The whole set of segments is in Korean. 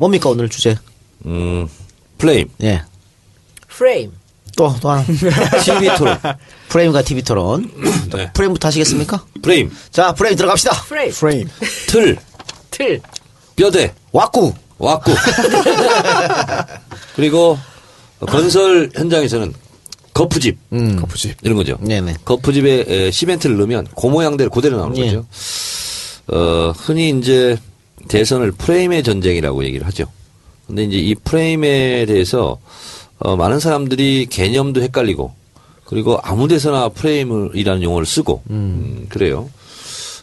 뭡니까 오늘 주제? 플레임. 예. 프레임. 또 하나. TV 토론. 프레임과 TV 토론. 네. 프레임부터 하시겠습니까? 프레임. 자, 프레임 들어갑시다. 프레임. 틀. 틀. 뼈대. 왁구. 왁구. 그리고 건설 현장에서는 거푸집. 거푸집. 이런 거죠. 네네. 거푸집에 시멘트를 넣으면 그 모양대로 그대로 나오는 예. 거죠. 흔히 이제 대선을 프레임의 전쟁이라고 얘기를 하죠. 근데 이제 이 프레임에 대해서 많은 사람들이 개념도 헷갈리고 그리고 아무 데서나 프레임이라는 용어를 쓰고 그래요.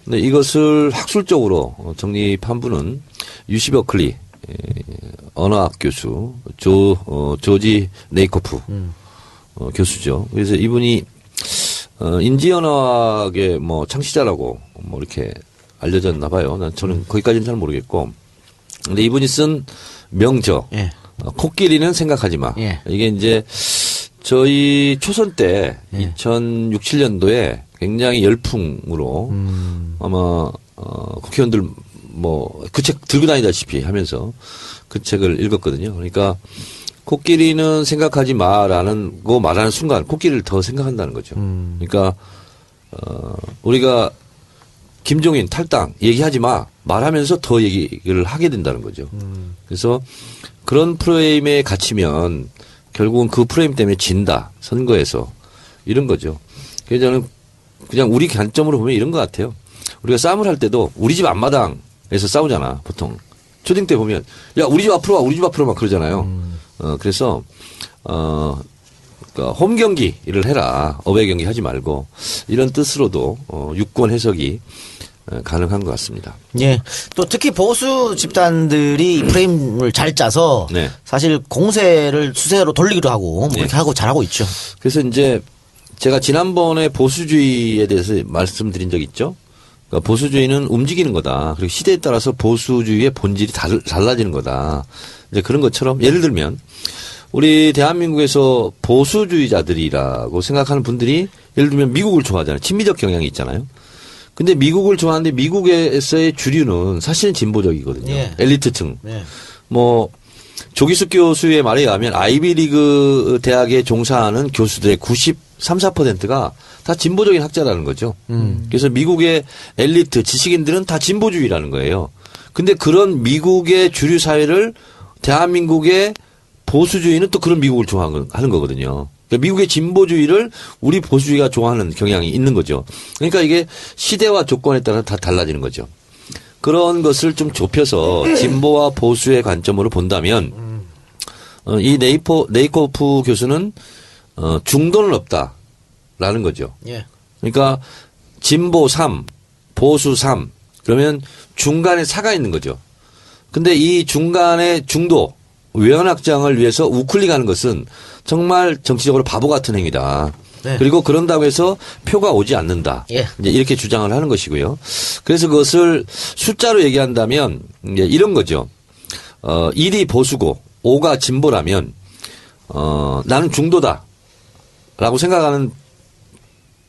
근데 이것을 학술적으로 정립한 분은 UC 버클리 언어학 교수 조지 네이코프 교수죠. 그래서 이분이 인지언어학의 뭐 창시자라고 뭐 이렇게 알려졌나 봐요. 저는 거기까지는 잘 모르겠고. 근데 이분이 쓴 명저. 예. 코끼리는 생각하지 마. 예. 이게 이제 저희 초선 때 2006, 7년도에 굉장히 열풍으로 아마 국회의원들 뭐 그 책 들고 다니다시피 하면서 그 책을 읽었거든요. 그러니까 코끼리는 생각하지 마라는 거 말하는 순간 코끼리를 더 생각한다는 거죠. 그러니까 우리가 김종인 탈당 얘기하지 마 말하면서 더 얘기를 하게 된다는 거죠. 그래서 그런 프레임에 갇히면 결국은 그 프레임 때문에 진다 선거에서 이런 거죠. 그래서 저는 그냥 우리 관점으로 보면 이런 것 같아요. 우리가 싸움을 할 때도 우리 집 앞마당에서 싸우잖아 보통. 초딩 때 보면 야 우리 집 앞으로 와 우리 집 앞으로 막 그러잖아요. 그래서 그러니까 홈 경기를 해라 어웨이 경기 하지 말고 이런 뜻으로도 유권 해석이 가능한 것 같습니다. 예. 또 특히 보수 집단들이 이 프레임을 잘 짜서 네. 사실 공세를 수세로 돌리기도 하고 뭐 네. 그렇게 하고 잘하고 있죠. 그래서 이제 제가 지난번에 보수주의에 대해서 말씀드린 적 있죠. 그러니까 보수주의는 움직이는 거다. 그리고 시대에 따라서 보수주의의 본질이 달라지는 거다. 이제 그런 것처럼 예를 들면 우리 대한민국에서 보수주의자들이라고 생각하는 분들이 예를 들면 미국을 좋아하잖아요. 친미적 경향이 있잖아요. 근데 미국을 좋아하는데 미국에서의 주류는 사실은 진보적이거든요. 예. 엘리트층. 네. 뭐 조기숙 교수의 말에 의하면 아이비리그 대학에 종사하는 교수들의 93, 4%가 다 진보적인 학자라는 거죠. 그래서 미국의 엘리트 지식인들은 다 진보주의라는 거예요. 근데 그런 미국의 주류 사회를 대한민국의 보수주의는 또 그런 미국을 좋아하는 거거든요. 그러니까 미국의 진보주의를 우리 보수주의가 좋아하는 경향이 있는 거죠. 그러니까 이게 시대와 조건에 따라 다 달라지는 거죠. 그런 것을 좀 좁혀서 진보와 보수의 관점으로 본다면 이 네이코프 교수는 중도는 없다라는 거죠. 예. 그러니까 진보 3, 보수 3 그러면 중간에 사가 있는 거죠. 근데 이 중간에 중도 외연확장을 위해서 우클릭하는 것은 정말 정치적으로 바보 같은 행위다. 네. 그리고 그런다고 해서 표가 오지 않는다. 예. 이제 이렇게 주장을 하는 것이고요. 그래서 그것을 숫자로 얘기한다면 이제 이런 거죠. 1이 보수고 5가 진보라면 나는 중도다라고 생각하는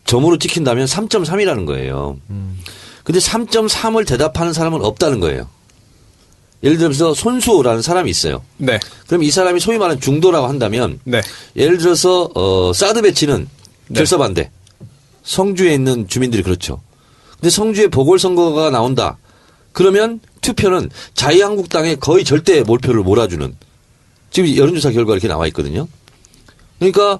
점으로 찍힌다면 3.3이라는 거예요. 근데 3.3을 대답하는 사람은 없다는 거예요. 예를 들어서 손수호라는 사람이 있어요. 네. 그럼 이 사람이 소위 말하는 중도라고 한다면 네. 예를 들어서 사드 배치는 네. 결사 반대. 성주에 있는 주민들이 그렇죠. 근데 성주에 보궐선거가 나온다. 그러면 투표는 자유한국당에 거의 절대 몰표를 몰아주는 지금 여론조사 결과 이렇게 나와 있거든요. 그러니까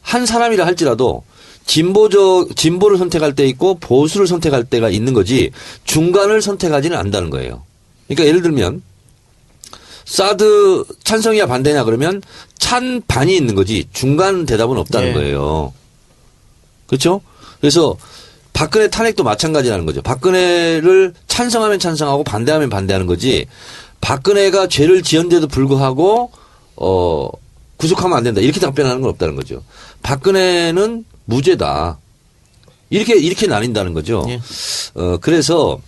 한 사람이라 할지라도 진보를 선택할 때 있고 보수를 선택할 때가 있는 거지 중간을 선택하지는 않는다는 거예요. 그러니까 예를 들면 사드 찬성이야 반대냐 그러면 찬반이 있는 거지 중간 대답은 없다는 네. 거예요. 그렇죠? 그래서 박근혜 탄핵도 마찬가지라는 거죠. 박근혜를 찬성하면 찬성하고 반대하면 반대하는 거지 박근혜가 죄를 지은데도 불구하고 구속하면 안 된다. 이렇게 답변하는 건 없다는 거죠. 박근혜는 무죄다. 이렇게 나뉜다는 거죠. 예. 그래서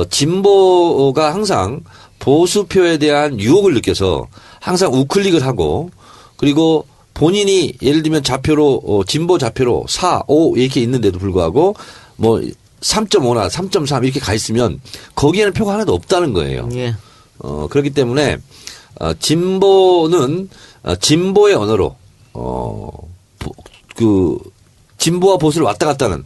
진보가 항상 보수표에 대한 유혹을 느껴서 항상 우클릭을 하고 그리고 본인이 예를 들면 좌표로 진보 좌표로 4, 5 이렇게 있는데도 불구하고 뭐 3.5나 3.3 이렇게 가 있으면 거기에는 표가 하나도 없다는 거예요. 예. 그렇기 때문에 진보는 진보의 언어로 그 진보와 보수를 왔다 갔다 하는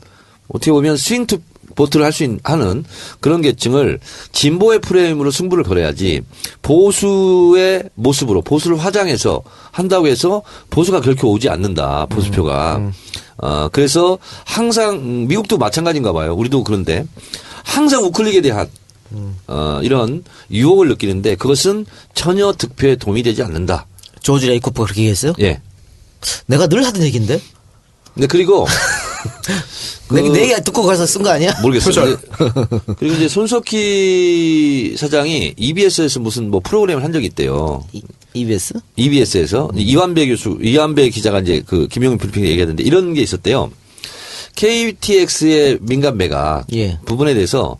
어떻게 보면 스윙 투 보트를 할 수 하는 그런 계층을 진보의 프레임으로 승부를 걸어야지 보수의 모습으로 보수를 화장해서 한다고 해서 보수가 결코 오지 않는다. 보수표가. 그래서 항상 미국도 마찬가지인가 봐요. 우리도 그런데 항상 우클릭에 대한 이런 유혹을 느끼는데 그것은 전혀 득표에 도움이 되지 않는다. 조지 레이코프가 그렇게 얘기했어요? 예. 내가 늘 하던 얘기인데? 근데 그리고 내 얘기 듣고 가서 쓴 거 아니야? 모르겠어요. 그리고 이제 손석희 사장이 EBS에서 무슨 뭐 프로그램을 한 적이 있대요. EBS? EBS에서 이완배 기자가 이제 그 김용민 브리핑에 얘기하던데 이런 게 있었대요. KTX의 민간 매각 예. 부분에 대해서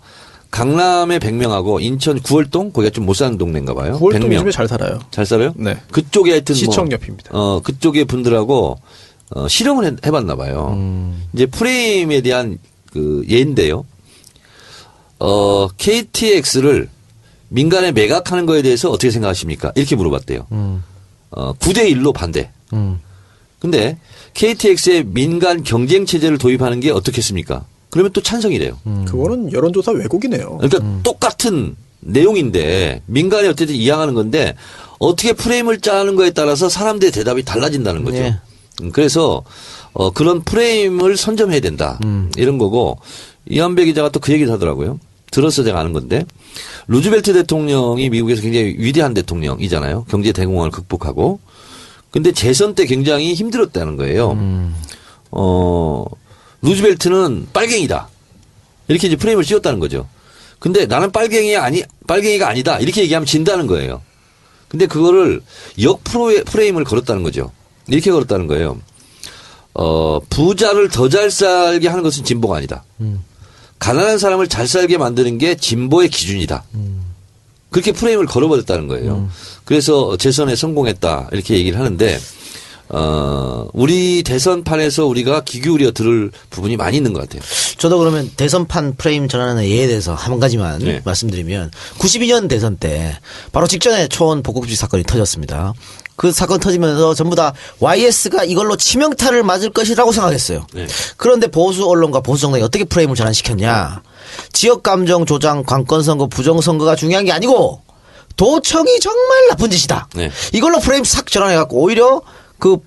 강남의 100명하고 인천 구월동 거기가 좀 못 사는 동네인가 봐요. 구월동 100명. 요즘에 잘 살아요. 잘 살아요? 네. 그쪽에 하여튼 시청 뭐 옆입니다. 그쪽의 분들하고 실험을 해봤나 봐요. 이제 프레임에 대한 그 예인데요. KTX를 민간에 매각하는 거에 대해서 어떻게 생각하십니까? 이렇게 물어봤대요. 9대 1로 반대. 근데 KTX의 민간 경쟁 체제를 도입하는 게 어떻겠습니까? 그러면 또 찬성이래요. 그거는 여론조사 왜곡이네요. 그러니까 똑같은 내용인데 민간이 어쨌든 이양하는 건데 어떻게 프레임을 짜는 거에 따라서 사람들의 대답이 달라진다는 거죠. 네. 그래서 그런 프레임을 선점해야 된다. 이런 거고 이한배 기자가 또 그 얘기를 하더라고요. 들어서 제가 아는 건데 루즈벨트 대통령이 미국에서 굉장히 위대한 대통령이잖아요. 경제 대공황을 극복하고. 근데 재선 때 굉장히 힘들었다는 거예요. 루즈벨트는 빨갱이다. 이렇게 이제 프레임을 씌웠다는 거죠. 근데 나는 빨갱이가 아니다. 이렇게 얘기하면 진다는 거예요. 근데 그거를 프레임을 걸었다는 거죠. 이렇게 걸었다는 거예요. 부자를 더 잘 살게 하는 것은 진보가 아니다. 가난한 사람을 잘 살게 만드는 게 진보의 기준이다. 그렇게 프레임을 걸어버렸다는 거예요. 그래서 재선에 성공했다. 이렇게 얘기를 하는데, 우리 대선판에서 우리가 귀 기울여 들을 부분이 많이 있는 것 같아요. 저도 그러면 대선판 프레임 전환하는 예에 대해서 한 가지만 네. 말씀드리면 92년 대선 때 바로 직전에 초원 복국주의 사건이 터졌습니다. 그 사건 터지면서 전부 다 YS가 이걸로 치명타를 맞을 것이라고 생각했어요. 네. 그런데 보수 언론과 보수 정당이 어떻게 프레임을 전환시켰냐. 지역 감정 조장, 관건선거, 부정선거가 중요한 게 아니고 도청이 정말 나쁜 짓이다. 네. 이걸로 프레임 싹 전환해갖고 오히려 그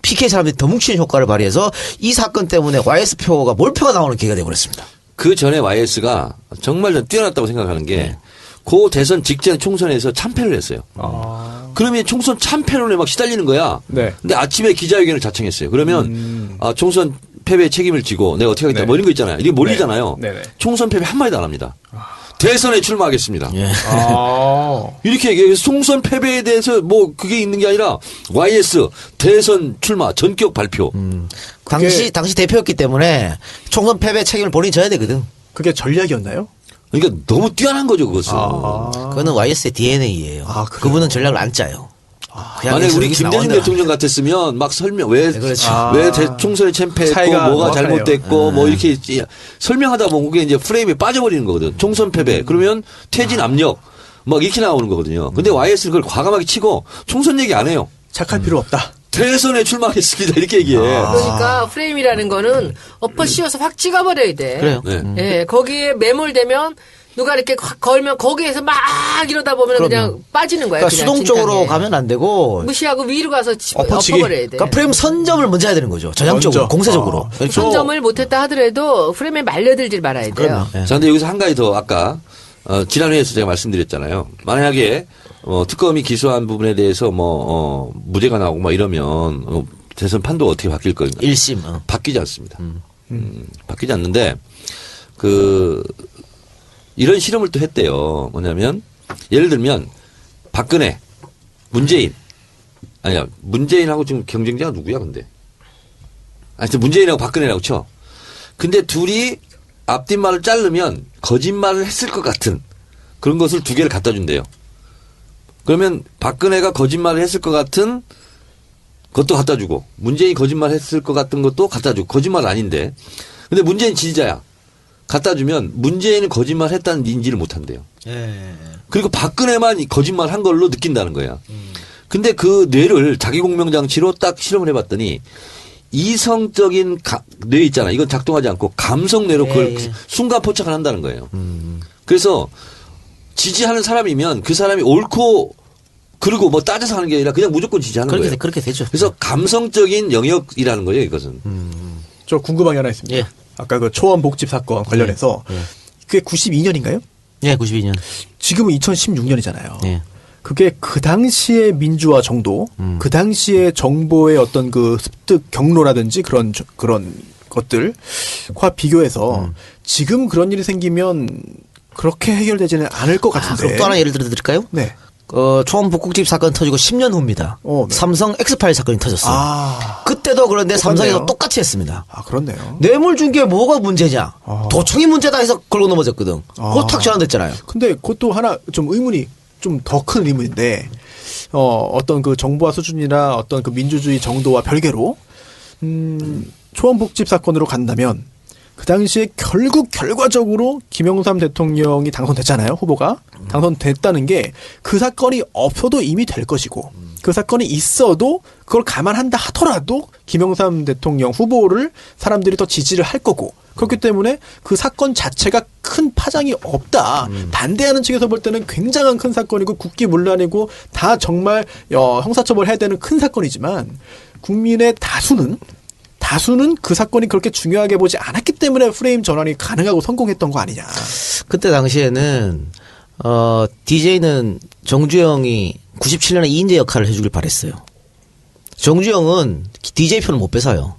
PK 사람들이 더 뭉치는 효과를 발휘해서 이 사건 때문에 YS 표가 몰표가 나오는 기회가 되어버렸습니다. 그 전에 YS가 정말 전 뛰어났다고 생각하는 게, 그 대선 직전 총선에서 참패를 했어요. 그러면 총선 참패론에 막 시달리는 거야. 네. 근데 아침에 기자회견을 자청했어요. 그러면 총선 패배의 책임을 지고 내가 어떻게 하겠다. 네. 뭐 이런 거 있잖아요. 이게 몰리잖아요. 네. 네네. 총선 패배 한마디도 안 합니다. 대선에 출마하겠습니다. 예. 이렇게 얘기해서 총선 패배에 대해서 뭐 그게 있는 게 아니라 YS 대선 출마 전격 발표. 당시 대표였기 때문에 총선 패배 책임을 본인이 져야 되거든. 그게 전략이었나요? 그러니까 너무 뛰어난 거죠, 그것은. 그거는 YS의 DNA예요. 아, 그래요? 그분은 전략을 안 짜요. 그냥 만약에 우리 여기서 김대중 나온 대로 대통령 같았으면 막 설명 왜 그렇지. 총선에 참패했고 차이가 뭐가 명확하네요. 잘못됐고 뭐 이렇게 설명하다 보면 그게 이제 프레임에 빠져버리는 거거든. 총선 패배. 그러면 퇴진 압력 막 이렇게 나오는 거거든요. 근데 YS는 그걸 과감하게 치고 총선 얘기 안 해요. 착할 필요 없다. 대선에 출마하겠습니다. 이렇게 얘기해. 그러니까 프레임이라는 거는 엎어 씌워서 확 찍어버려야 돼. 그래요. 네. 예, 거기에 매몰되면 누가 이렇게 확 걸면 거기에서 막 이러다 보면 그냥 빠지는 거야. 그러니까 그냥 수동적으로 진탕에. 가면 안 되고 무시하고 위로 가서 엎어치기. 엎어버려야 돼. 그러니까 프레임 선점을 먼저 해야 되는 거죠. 전향적으로, 먼저. 공세적으로. 이렇게. 선점을 못했다 하더라도 프레임에 말려들질 말아야 돼요. 예. 자, 근데 여기서 한 가지 더 아까 지난 회에서 제가 말씀드렸잖아요. 만약에 특검이 기소한 부분에 대해서 무죄가 나오고 막 이러면 대선 판도가 어떻게 바뀔 거인가? 1심. 바뀌지 않습니다. 바뀌지 않는데 이런 실험을 또 했대요. 뭐냐면 예를 들면 박근혜, 문재인 아니야 문재인하고 지금 경쟁자가 누구야 근데? 하여튼 문재인하고 박근혜라고 쳐. 근데 둘이 앞뒷말을 자르면 거짓말을 했을 것 같은 그런 것을 두 개를 갖다 준대요. 그러면 박근혜가 거짓말을 했을 것 같은 그것도 갖다 주고 문재인이 거짓말 했을 것 같은 것도 갖다 주고 거짓말 아닌데 근데 문재인 지지자야. 갖다 주면 문재인은 거짓말 했다는 인지를 못 한대요. 그리고 박근혜만 거짓말 한 걸로 느낀다는 거야. 근데 그 뇌를 자기 공명장치로 딱 실험을 해봤더니 이성적인 뇌 있잖아. 이건 작동하지 않고 감성 뇌로 그걸 순간 포착을 한다는 거예요. 그래서 지지하는 사람이면 그 사람이 옳고 그리고 뭐 따져서 하는 게 아니라 그냥 무조건 지지하는 거예요. 그렇게 되죠. 그래서 감성적인 영역이라는 거예요, 이것은. 저 궁금한 게 하나 있습니다. 예. 아까 그 초원복집 사건 관련해서 그게 92년인가요? 예, 92년. 지금은 2016년이잖아요. 예. 그게 그 당시의 민주화 정도, 그 당시의 정보의 어떤 그 습득 경로라든지 그런 것들과 비교해서 지금 그런 일이 생기면 그렇게 해결되지는 않을 것 같은데. 그럼 또 하나 예를 들어 드릴까요? 네. 초원 복국집 사건 터지고 10년 후입니다. 네. 삼성 엑스파일 사건이 터졌어요. 아. 그때도 그런데 삼성에서 똑같네요. 똑같이 했습니다. 아, 그렇네요. 뇌물 준 게 뭐가 문제냐? 도청이 문제다 해서 걸고 넘어졌거든. 아. 그거 탁 전환됐잖아요. 근데 그것도 하나 좀 의문이 좀 더 큰 의문인데, 어떤 그 정보화 수준이나 어떤 그 민주주의 정도와 별개로, 초원복집 사건으로 간다면, 그 당시에 결과적으로 김영삼 대통령이 당선됐잖아요, 후보가. 당선됐다는 게 그 사건이 없어도 이미 될 것이고, 그 사건이 있어도 그걸 감안한다 하더라도 김영삼 대통령 후보를 사람들이 더 지지를 할 거고, 그렇기 때문에 그 사건 자체가 큰 파장이 없다. 반대하는 측에서 볼 때는 굉장한 큰 사건이고 국기문란이고 다 정말 형사처벌해야 되는 큰 사건이지만 국민의 다수는 그 사건이 그렇게 중요하게 보지 않았기 때문에 프레임 전환이 가능하고 성공했던 거 아니냐. 그때 당시에는 DJ는 정주영이 97년에 이인재 역할을 해주길 바랬어요. 정주영은 DJ 표를 못 뺏어요.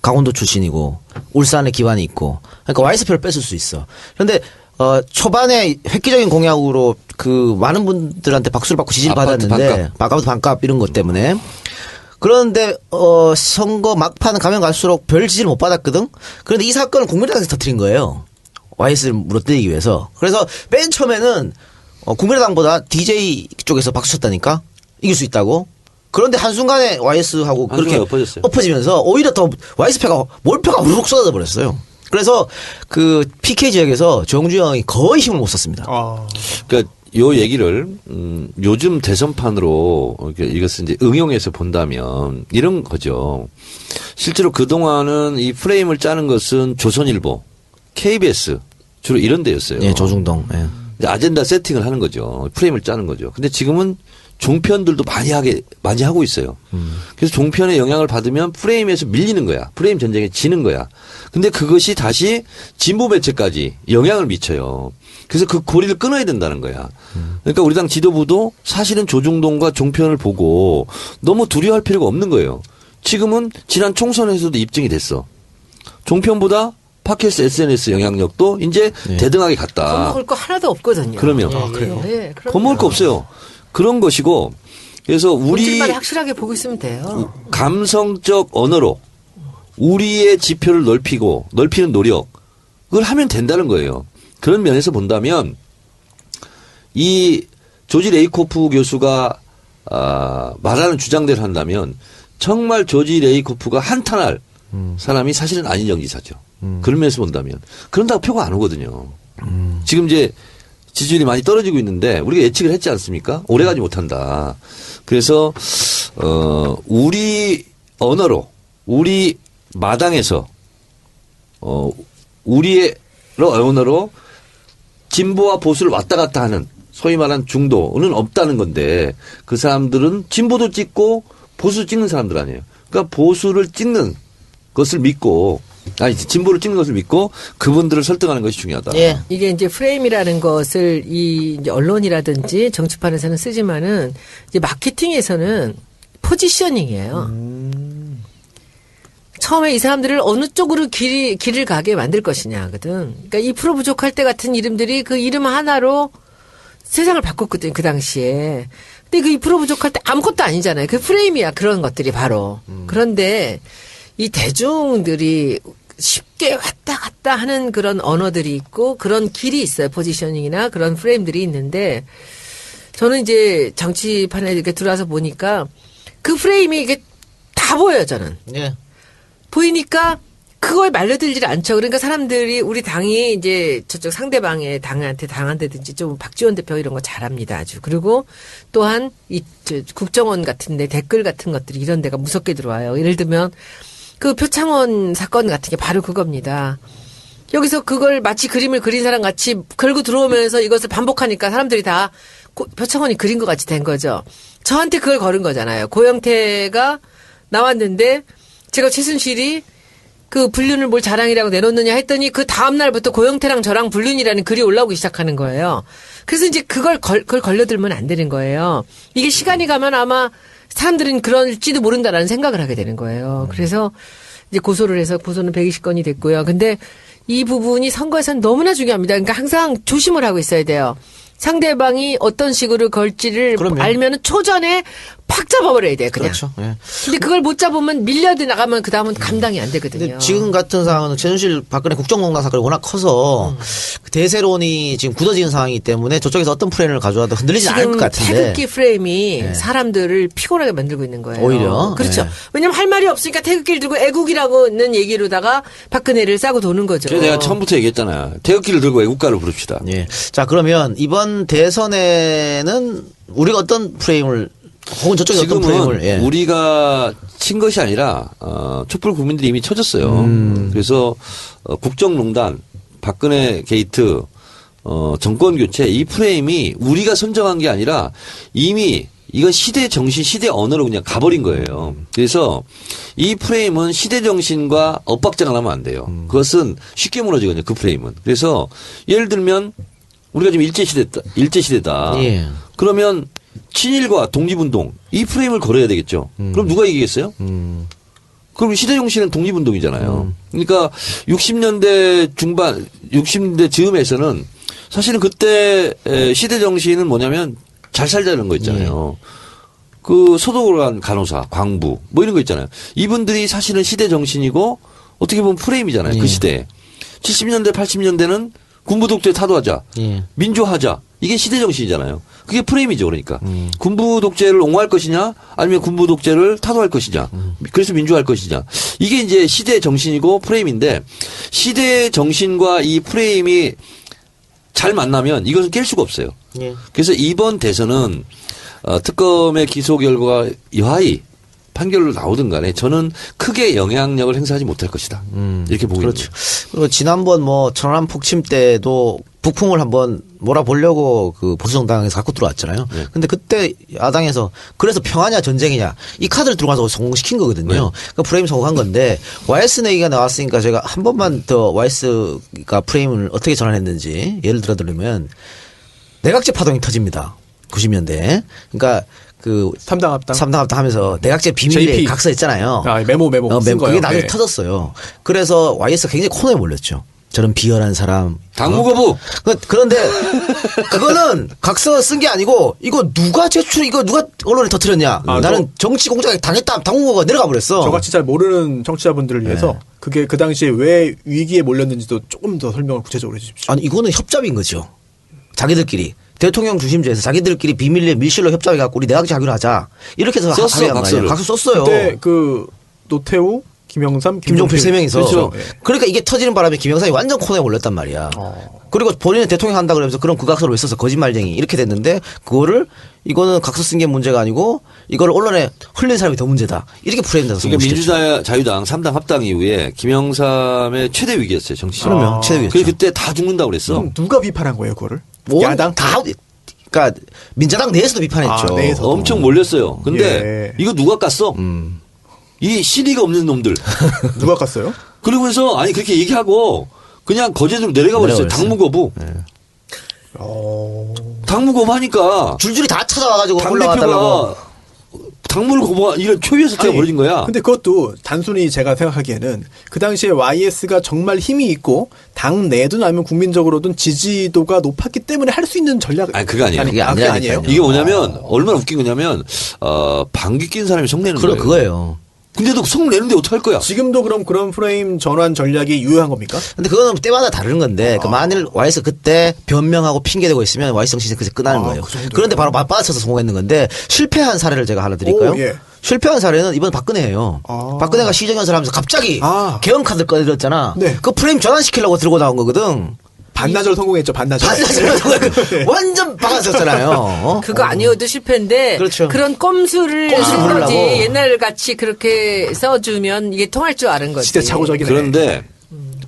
강원도 출신이고 울산에 기반이 있고 그러니까 YS표를 뺏을 수 있어. 그런데 초반에 획기적인 공약으로 그 많은 분들한테 박수를 받고 지지를 아파트 받았는데 아파트 반값 이런 것 때문에 그런데 선거 막판은 가면 갈수록 별 지지를 못 받았거든. 그런데 이 사건을 국민의당에서 터뜨린 거예요. YS를 물어뜯기 위해서. 그래서 맨 처음에는 국민의당보다 DJ 쪽에서 박수 쳤다니까 이길 수 있다고. 그런데 한순간에 YS하고 그렇게 엎어지면서 오히려 더 YS표가 몰표가 우르륵 쏟아져 버렸어요. 그래서 그 PK 지역에서 정주영이 거의 힘을 못 썼습니다. 그러니까 요 얘기를 요즘 대선판으로 이것을 이제 응용해서 본다면 이런 거죠. 실제로 그 동안은 이 프레임을 짜는 것은 조선일보, KBS 주로 이런 데였어요. 예, 조중동. 예. 이제 아젠다 세팅을 하는 거죠. 프레임을 짜는 거죠. 근데 지금은 종편들도 많이 하고 있어요. 그래서 종편의 영향을 받으면 프레임에서 밀리는 거야. 프레임 전쟁에 지는 거야. 근데 그것이 다시 진보 매체까지 영향을 미쳐요. 그래서 그 고리를 끊어야 된다는 거야. 그러니까 우리 당 지도부도 사실은 조중동과 종편을 보고 너무 두려워할 필요가 없는 거예요. 지금은 지난 총선에서도 입증이 됐어. 종편보다 팟캐스트 SNS 영향력도 이제 대등하게 갔다. 겁먹을 거 하나도 없거든요. 그러면. 그래요? 네, 겁먹을 거 없어요. 그런 것이고 그래서 우리 본질만 확실하게 보고 있으면 돼요. 감성적 언어로 우리의 지표를 넓히는 노력 그걸 하면 된다는 거예요. 그런 면에서 본다면 이 조지 레이코프 교수가 말하는 주장대로 한다면 정말 조지 레이코프가 한탄할 사람이 사실은 안희정 지사죠. 그런 면에서 본다면 그런다고 표가 안 오거든요. 지금 이제 지지율이 많이 떨어지고 있는데 우리가 예측을 했지 않습니까? 오래가지 못한다. 그래서 우리 언어로 우리 마당에서 우리의 언어로 진보와 보수를 왔다 갔다 하는 소위 말하는 중도는 없다는 건데 그 사람들은 진보도 찍고 보수 찍는 사람들 아니에요. 그러니까 보수를 찍는 것을 믿고 진보를 찍는 것을 믿고 그분들을 설득하는 것이 중요하다. 예. 이게 이제 프레임이라는 것을 이제 언론이라든지 정치판에서는 쓰지만은 이제 마케팅에서는 포지셔닝이에요. 처음에 이 사람들을 어느 쪽으로 길을 가게 만들 것이냐거든. 그러니까 2% 부족할 때 같은 이름들이 그 이름 하나로 세상을 바꿨거든요. 그 당시에. 근데 그 2% 부족할 때 아무것도 아니잖아요. 그 프레임이야. 그런 것들이 바로. 그런데 이 대중들이 쉽게 왔다 갔다 하는 그런 언어들이 있고 그런 길이 있어요. 포지셔닝이나 그런 프레임들이 있는데 저는 이제 정치판에 이렇게 들어와서 보니까 그 프레임이 이게 다 보여요. 저는. 예. 보이니까 그거에 말려들질 않죠. 그러니까 사람들이 우리 당이 이제 저쪽 상대방의 당한테 당한다든지 좀 박지원 대표 이런 거 잘합니다. 아주. 그리고 또한 국정원 같은데 댓글 같은 것들이 이런 데가 무섭게 들어와요. 예를 들면 그 표창원 사건 같은 게 바로 그겁니다. 여기서 그걸 마치 그림을 그린 사람 같이 걸고 들어오면서 이것을 반복하니까 사람들이 다 표창원이 그린 것 같이 된 거죠. 저한테 그걸 걸은 거잖아요. 고영태가 나왔는데 제가 최순실이 그 불륜을 뭘 자랑이라고 내놓느냐 했더니 그 다음날부터 고영태랑 저랑 불륜이라는 글이 올라오기 시작하는 거예요. 그래서 이제 그걸 걸려들면 안 되는 거예요. 이게 시간이 가면 아마 사람들은 그럴지도 모른다라는 생각을 하게 되는 거예요. 그래서 이제 고소를 해서 고소는 120건이 됐고요. 근데 이 부분이 선거에서는 너무나 중요합니다. 그러니까 항상 조심을 하고 있어야 돼요. 상대방이 어떤 식으로 걸지를 그럼요. 알면은 초전에 팍 잡아버려야 돼요, 그냥. 그렇죠. 예. 근데 그걸 못 잡으면 밀려 나가면 그 다음은 감당이 안 되거든요. 근데 지금 같은 상황은 최순실 박근혜 국정농단 사건이 워낙 커서 그 대세론이 지금 굳어지는 상황이기 때문에 저쪽에서 어떤 프레임을 가져와도 흔들리지 않을 것 지금 같은데. 태극기 프레임이 사람들을 피곤하게 만들고 있는 거예요. 오히려? 그렇죠. 네. 왜냐면 할 말이 없으니까 태극기를 들고 애국이라고는 얘기로다가 박근혜를 싸고 도는 거죠. 그래서 내가 처음부터 얘기했잖아요. 태극기를 들고 애국가를 부릅시다. 예. 자, 그러면 이번 대선에는 우리가 어떤 프레임을 혹은 저쪽이 어떤 프레임을 지금은 우리가 친 것이 아니라 촛불 국민들이 이미 쳐졌어요. 그래서 국정농단, 박근혜 게이트, 정권 교체 이 프레임이 우리가 선정한 게 아니라 이미 이건 시대 정신, 시대 언어로 그냥 가버린 거예요. 그래서 이 프레임은 시대 정신과 엇박자가 나면 안 돼요. 그것은 쉽게 무너지거든요. 그 프레임은. 그래서 예를 들면 우리가 지금 일제시대다. 예. 그러면 친일과 독립운동 이 프레임을 걸어야 되겠죠. 그럼 누가 이기겠어요? 그럼 시대 정신은 독립운동이잖아요. 그러니까 60년대 중반, 60년대 즈음에서는 사실은 그때 시대 정신은 뭐냐면 잘 살자는 거 있잖아요. 그 소독을 한 간호사, 광부 뭐 이런 거 있잖아요. 이분들이 사실은 시대 정신이고 어떻게 보면 프레임이잖아요. 그 시대에. 70년대, 80년대는 군부 독재 타도하자. 예. 민주화하자. 이게 시대 정신이잖아요. 그게 프레임이죠. 그러니까. 군부 독재를 옹호할 것이냐 아니면 군부 독재를 타도할 것이냐. 그래서 민주화할 것이냐. 이게 이제 시대 정신이고 프레임인데 시대 정신과 이 프레임이 잘 만나면 이것은 깰 수가 없어요. 예. 그래서 이번 대선은 특검의 기소 결과가 여하이 판결로 나오든 간에 저는 크게 영향력을 행사하지 못할 것이다. 이렇게 보고 그렇죠. 있는 거예요. 그리고 지난번 뭐 천안 폭침 때도 북풍을 한번 몰아보려고 그 보수정당에서 갖고 들어왔잖아요. 네. 근데 그때 야당에서 그래서 평화냐 전쟁이냐 이 카드를 들고 가서 성공시킨 거거든요. 그 프레임 성공한 건데 YS 얘기가 나왔으니까 제가 한 번만 더 YS가 프레임을 어떻게 전환했는지 예를 들어 드리면 내각제 파동이 터집니다. 90년대. 그러니까 그 삼당 합당. 삼당합당 하면서 내각제 비밀의 JP. 각서 있잖아요. 아, 메모 쓴 거요. 그게 나중에 네. 터졌어요. 그래서 YS가 굉장히 코너에 몰렸죠. 저런 비열한 사람. 당무거부. 그런데 그거는 각서 쓴 게 아니고 이거 누가 언론에 터뜨렸냐. 아, 나는 정치 공작에 당했다. 당무거가 내려가 버렸어. 저같이 잘 모르는 청취자분들을 위해서 그게 그 당시에 왜 위기에 몰렸는지도 조금 더 설명을 구체적으로 해주십시오. 아니 이거는 협잡인 거죠. 자기들끼리. 대통령 중심제에서 자기들끼리 비밀리에 밀실로 협잡해갖고 우리 내각제 하기로 하자. 이렇게 해서 썼어, 합의한 각서를. 거예요. 각서 썼어요. 그때 그 노태우, 김영삼, 김종필 세 명이서. 그렇죠. 그러니까 이게 터지는 바람에 김영삼이 완전 코너에 몰렸단 말이야. 그리고 본인은 대통령 한다 그러면서 그럼 그 각서를 왜 썼어? 거짓말쟁이. 이렇게 됐는데 그거를 이거는 각서 쓴 게 문제가 아니고 이걸 언론에 흘린 사람이 더 문제다. 이렇게 프레임돼서 그러니까 성공시켰죠. 민주자유당 3당 합당 이후에 김영삼의 최대 위기였어요. 정치적으로. 그러면 최대 그래서 위기였죠. 그때 다 죽는다고 그랬어. 그럼 누가 비판한 거예요, 그거를? 야당 다 그러니까 민자당 내에서도 비판했죠. 아, 내에서. 엄청 몰렸어요. 근데 예. 이거 누가 깠어? 이 실의가 없는 놈들. 누가 깠어요? 그러면서 아니 그렇게 얘기하고 그냥 거제도로 내려가 버렸어요. 내려버렸어요. 당무거부. 당무거부 하니까 줄줄이 다 찾아와가지고 당 올라와달라고. 대표가 당무를 거부한 이런 초유의 사태가 아니, 벌어진 거야. 근데 그것도 단순히 제가 생각하기에는 그 당시에 YS가 정말 힘이 있고 당 내든 아니면 국민적으로든 지지도가 높았기 때문에 할 수 있는 전략. 아니 그거 아니에요. 그게 그게 아니라니까요. 아니에요? 이게 뭐냐면 얼마나 웃긴 거냐면 방귀 낀 사람이 성내는 거예요. 그거예요. 근데도 성 내는데 어떡할 거야? 지금도 그럼 그런 프레임 전환 전략이 유효한 겁니까? 근데 그거는 때마다 다른 건데 그러니까 만일 와이스 그때 변명하고 핑계대고 있으면 와이스 정신이 그래서 끝나는 거예요. 그 정도예요? 그런데 바로 맞받아쳐서 성공했는 건데 실패한 사례를 제가 하나 드릴까요? 오, 예. 실패한 사례는 이번 박근혜예요. 아. 박근혜가 시정연설 하면서 갑자기 아. 개헌 카드 꺼내들었잖아. 네. 그 프레임 전환시키려고 들고 나온 거거든. 반나절 성공했죠. 반나절. 완전 박았었잖아요. 어? 그거 아니어도 실패인데 그렇죠. 그런 꼼수를 꼼수를 쓴 부르려고. 거지. 옛날 같이 그렇게 써주면 이게 통할 줄 아는 거지. 시대착오적이네. 그런데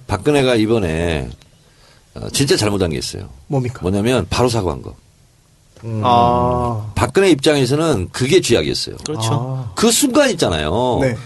박근혜가 이번에 진짜 잘못한 게 있어요. 뭡니까? 뭐냐면 바로 사과한 거. 아. 박근혜 입장에서는 그게 쥐약이었어요. 그렇죠. 그 순간 있잖아요. 네.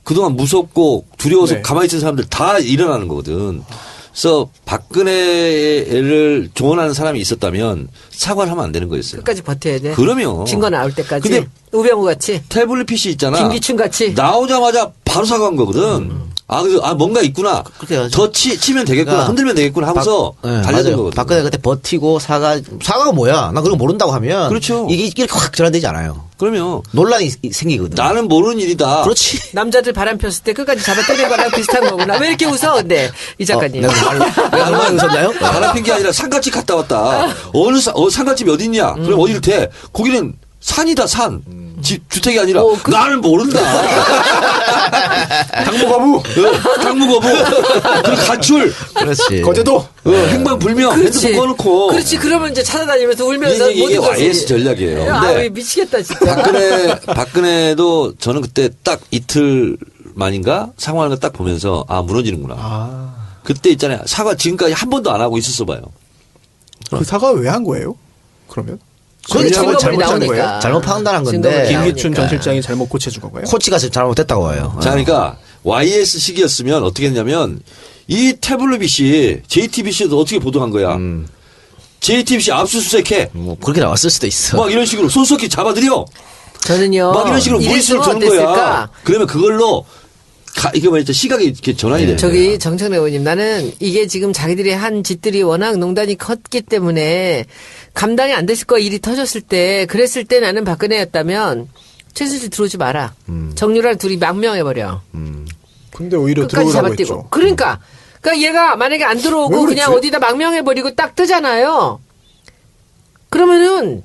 그동안 무섭고 두려워서 네. 가만히 있던 사람들 다 일어나는 거거든. 그래서 박근혜를 조언하는 사람이 있었다면 사과를 하면 안 되는 거였어요. 끝까지 버텨야 돼. 그러면. 증거 나올 때까지. 근데 우병우 같이. 태블릿 PC 있잖아. 김기춘 같이. 나오자마자 바로 사과한 거거든. 그래서 뭔가 있구나. 그렇게 해야죠. 더 치면 되겠구나. 그러니까 흔들면 되겠구나 하면서 네, 달려든 맞아요. 거거든. 박근혜 그때 버티고 사과가 뭐야? 나 그런 거 모른다고 하면. 그렇죠. 이게 이렇게 확 전환되지 않아요. 그러면 논란이 생기거든. 나는 모르는 일이다. 그렇지. 남자들 바람 폈을 때 끝까지 잡아 때리는 거랑 비슷한 거구나. 왜 이렇게 웃어? 근데 이 작가님. 내가 많이 웃었나요? 바람핀 게 아니라 산갓집 갔다 왔다. 산갓집이 어디 있냐? 그럼 어디를 대? 거기는 산이다, 산. 주택이 아니라 나는 모른다. 당무거부. 당무거부. 그리고 가출. 그렇지. 거제도. 행방불명. 그렇지. 핸드폰 꺼놓고. 그렇지. 그러면 이제 찾아다니면서 울면서 이게 모든 것을. YS 전략이에요. 아, 근데 미치겠다, 진짜. 박근혜도 저는 그때 딱 이틀 만인가 상황을 딱 보면서 무너지는구나. 그때 있잖아요. 사과 지금까지 한 번도 안 하고 있었어 봐요. 그 사과 왜 한 거예요? 그러면? 그건 증거물이 잘못한 나오니까. 거예요? 잘못 판단한 건데. 증거물이 김기춘 나오니까. 전 실장이 잘못 고쳐준 건가요? 코치가 지금 잘못했다고 봐요. 자, 그러니까 YS 시기였으면 어떻게 했냐면 이 태블릿이 JTBC도 어떻게 보도한 거야. JTBC 압수수색해. 뭐 그렇게 나왔을 수도 있어. 막 이런 식으로 손석희 잡아들여. 저는요. 막 이런 식으로 무리수를 이랬으면 두는 거야. 어땠을까? 그러면 그걸로 이게 뭐였죠? 시각이 이렇게 전환이 되는 저기 거야. 정청래 의원님, 나는 이게 지금 자기들이 한 짓들이 워낙 농단이 컸기 때문에 감당이 안 됐을 거야. 일이 터졌을 때. 그랬을 때 나는 박근혜였다면 최순실 들어오지 마라. 정유랑 둘이 망명해버려. 근데 오히려 끝까지 들어오라고 잡아뛰고. 했죠. 그러니까 얘가 만약에 안 왜 들어오고 그랬지? 그냥 어디다 망명해버리고 딱 뜨잖아요. 그러면은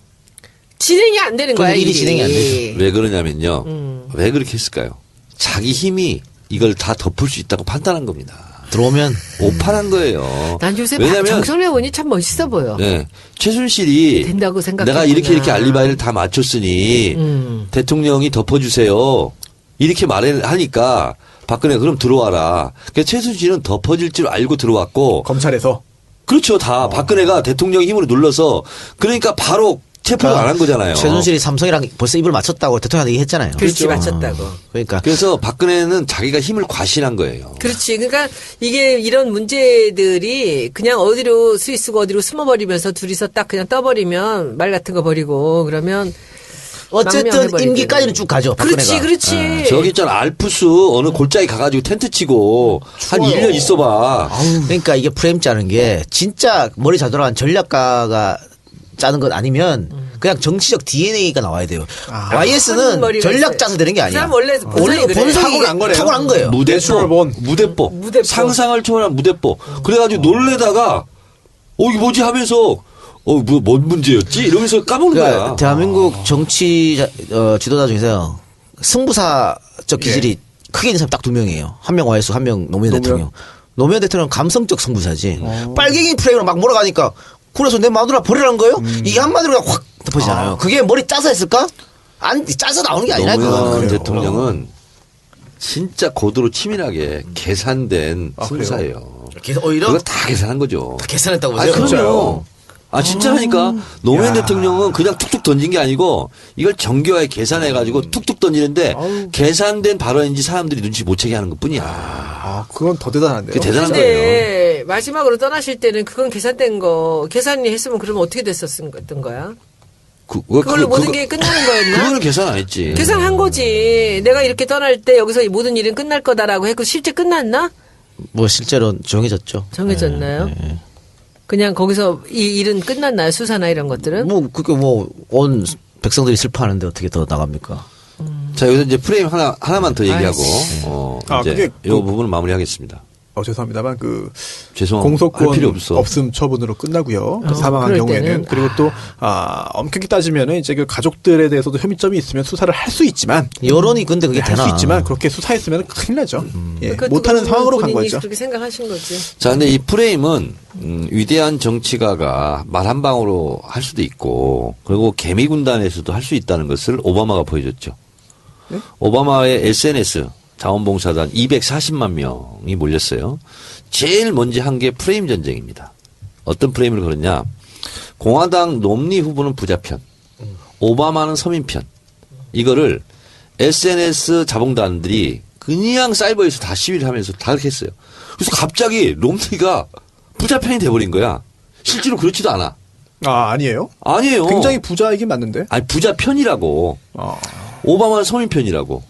진행이 안 되는 거야. 그럼 일이 진행이 안 되죠. 왜 그러냐면요. 왜 그렇게 했을까요? 자기 힘이 이걸 다 덮을 수 있다고 판단한 겁니다. 들어오면 오판한 거예요. 난 요새 왜냐면 정청래 의원이 참 멋있어 보여. 네, 최순실이 된다고 생각했구나. 내가 이렇게 알리바이를 다 맞췄으니 대통령이 덮어주세요. 이렇게 말을 하니까 박근혜 그럼 들어와라. 그러니까 최순실은 덮어질 줄 알고 들어왔고 검찰에서. 그렇죠. 다 박근혜가 대통령 힘으로 눌러서 그러니까 바로 체포를 안 한 거잖아요. 최순실이 삼성이랑 벌써 입을 맞췄다고 대통령한테 얘기했잖아요. 그렇지, 맞췄다고. 그러니까 그래서 박근혜는 자기가 힘을 과신한 거예요. 그렇지. 그러니까 이게 이런 문제들이 그냥 어디로 스위스고 어디로 숨어버리면서 둘이서 딱 그냥 떠버리면 말 같은 거 버리고 그러면 어쨌든 망명해버리고. 임기까지는 쭉 가죠. 그렇지, 박근혜가. 그렇지. 저기 있잖아. 알프스 어느 골짜기 가가지고 텐트 치고 한 1년 있어봐. 그러니까 이게 프레임 짜는 게 진짜 머리 잘 돌아간 전략가가 짜는 것 아니면 그냥 정치적 DNA가 나와야 돼요. 큰 YS는 머리가 전략 있어요. 짜서 되는 게 그 아니야. 사람 원래 본성이 그래. 본성이 타고난 거래요. 타고난 거예요. 내추럴 본. 무대뽀. 무대뽀. 상상을 초월한 무대뽀. 그래가지고 놀래다가 이게 뭐지 하면서 뭔 문제였지? 이러면서 까먹는 그러니까 거야. 대한민국 정치 지도자 중에서 승부사적 기질이 크게 있는 사람 딱 두 명이에요. 한 명 YS, 한 명 노무현 대통령. 노무현 대통령은 감성적 승부사지. 빨갱이 프레임으로 막 몰아가니까 그래서 내 마누라 버리라는 거예요? 이게 한마디로 그냥 확 덮어지잖아요. 그게 머리 짜서 했을까? 안 짜서 나오는 게 아니라 노무현 그거는. 대통령은 진짜 고도로 치밀하게 계산된 승부사예요. 그래서 오히려 그거 다 계산한 거죠. 다 계산했다고 아니, 보세요. 그럼요. 진짜라니까. 노무현 대통령은 그냥 툭툭 던진 게 아니고 이걸 정교하게 계산해가지고 툭툭 던지는데 계산된 발언인지 사람들이 눈치 못 채게 하는 것 뿐이야. 그건 더 대단한데요. 그게 대단한 거예요. 근데 마지막으로 떠나실 때는 그건 계산된 거 계산이 했으면 그러면 어떻게 됐었던 거야? 그걸로 모든 게 끝나는 거였나? 그거는 계산 안 했지. 계산한 거지. 내가 이렇게 떠날 때 여기서 이 모든 일은 끝날 거다라고 했고 실제 끝났나? 뭐 실제로 정해졌죠. 정해졌나요? 그냥 거기서 이 일은 끝났나요? 수사나 이런 것들은? 뭐 그게 뭐 온 백성들이 슬퍼하는데 어떻게 더 나갑니까? 자, 여기서 이제 프레임 하나만 더 얘기하고, 아이씨. 이제 그게 이 부분을 마무리하겠습니다. 죄송합니다만 죄송합니다. 공소권 할 필요 없어. 없음 처분으로 끝나고요. 사망한 그럴 경우에는 때는, 그리고 또 엄격히 따지면은 이제 그 가족들에 대해서도 혐의점이 있으면 수사를 할 수 있지만 여론이 근데 그게 할 되나? 수 있지만 그렇게 수사했으면 큰일 나죠. 예, 그것도 못하는 상황으로 간 본인이 거죠. 그렇게 생각하신 거지. 자, 근데 이 프레임은 위대한 정치가가 말 한 방으로 할 수도 있고 그리고 개미 군단에서도 할 수 있다는 것을 오바마가 보여줬죠. 네? 오바마의 SNS 자원봉사단 240만 명이 몰렸어요. 제일 먼저 한 게 프레임 전쟁입니다. 어떤 프레임을 걸었냐? 공화당 롬니 후보는 부자편, 오바마는 서민편. 이거를 SNS 자봉단들이 그냥 사이버에서 다 시위를 하면서 다 그렇게 했어요. 그래서 갑자기 롬니가 부자편이 돼버린 거야. 실제로 그렇지도 않아. 아니에요? 아니에요. 굉장히 부자이긴 맞는데. 아니, 부자편이라고. 오바마는 서민편이라고.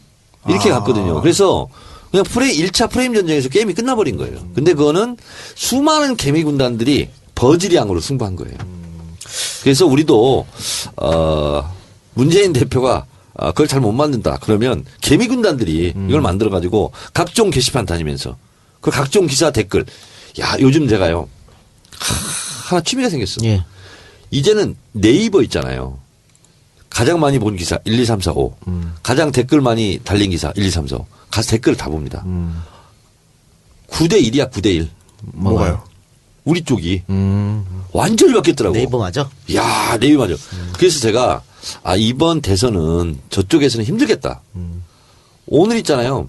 이렇게 갔거든요. 그래서 그냥 1차 프레임 전쟁에서 게임이 끝나버린 거예요. 근데 그거는 수많은 개미 군단들이 버즈량으로 승부한 거예요. 그래서 우리도, 문재인 대표가 그걸 잘 못 만든다. 그러면 개미 군단들이 이걸 만들어가지고 각종 게시판 다니면서 그 각종 기사 댓글. 야, 요즘 제가요. 하나 취미가 생겼어. 예. 이제는 네이버 있잖아요. 가장 많이 본 기사 1, 2, 3, 4, 5. 가장 댓글 많이 달린 기사 1, 2, 3, 4, 5. 가서 댓글을 다 봅니다. 9대 1이야 9대 1. 뭐가요? 우리 쪽이 완전히 바뀌었더라고. 네이버 맞아? 야, 네이버 맞아. 그래서 제가 이번 대선은 저쪽에서는 힘들겠다. 오늘 있잖아요.